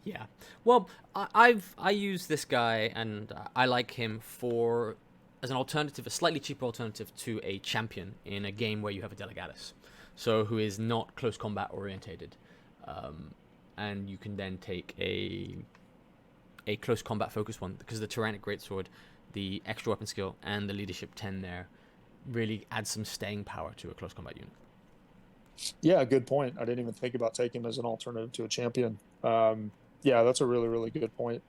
Yeah. Well, I use this guy and I like him for as an alternative, a slightly cheaper alternative to a champion in a game where you have a Delegatus, so who is not close combat orientated, and you can then take a close combat focused one because the Tyrannic Greatsword, the extra weapon skill, and the leadership 10 there really adds some staying power to a close combat unit. Yeah, good point. I didn't even think about taking him as an alternative to a champion. Yeah, that's a really, really good point.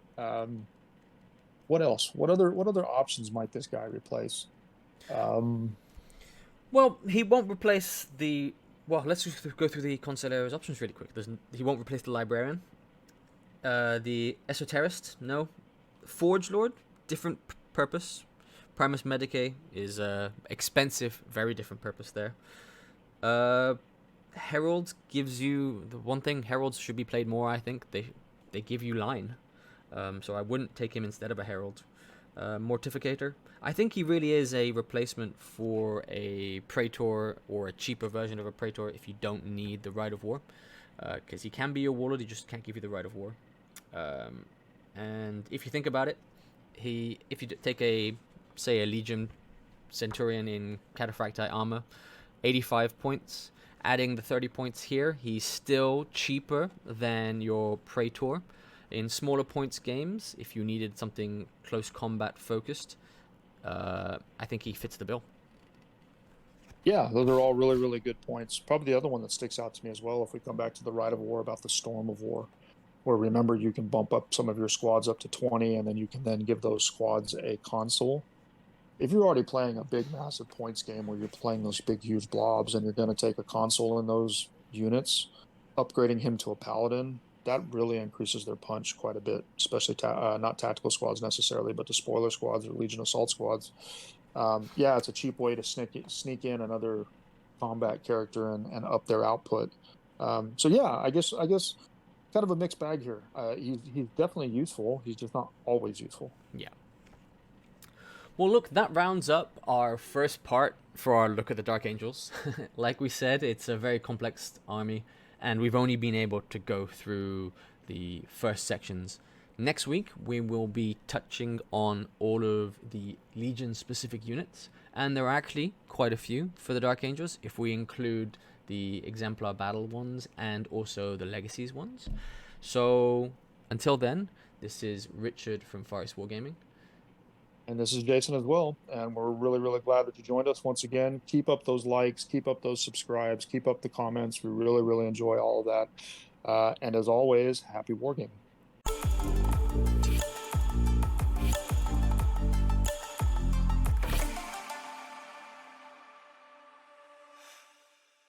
What else? What other options might this guy replace? Um, Well, he won't replace the. Well, let's just go through the Consigliero's options really quick. He won't replace the Librarian. The Esoterist, no. Forgelord, different purpose. Primus Medicae is expensive, very different purpose there. Uh, Herald gives you the one thing. Heralds should be played more. I think they give you line, so I wouldn't take him instead of a Herald. Mortificator. I think he really is a replacement for a Praetor or a cheaper version of a Praetor if you don't need the Rite of War, because he can be your Warlord. He just can't give you the Rite of War. And if you think about it, if you take a Legion Centurion in Cataphracti armor, 85 points. Adding the 30 points here, he's still cheaper than your Praetor. In smaller points games, if you needed something close combat focused, I think he fits the bill. yeah, those are all really, really good points. Probably the other one that sticks out to me as well, if we come back to the Rite of War about the Storm of War, where remember you can bump up some of your squads up to 20, and then you can then give those squads a consul. If you're already playing a big, massive points game where you're playing those big, huge blobs, and you're going to take a consul in those units, upgrading him to a paladin, that really increases their punch quite a bit, especially not tactical squads necessarily, but the spoiler squads or Legion Assault squads. Yeah, it's a cheap way to sneak in another combat character and up their output. So yeah, I guess kind of a mixed bag here. He's definitely useful. He's just not always useful. Yeah. Well, look, that rounds up our first part for our look at the Dark Angels. Like we said, it's a very complex army, and we've only been able to go through the first sections. Next week, we will be touching on all of the Legion-specific units, and there are actually quite a few for the Dark Angels, if we include the Exemplar Battle ones and also the Legacies ones. So, until then, this is Richard from Far East Wargaming. And this is Jason as well. And we're really, really glad that you joined us once again. Keep up those likes, keep up those subscribes, keep up the comments. We really, really enjoy all of that. And as always, happy wargaming.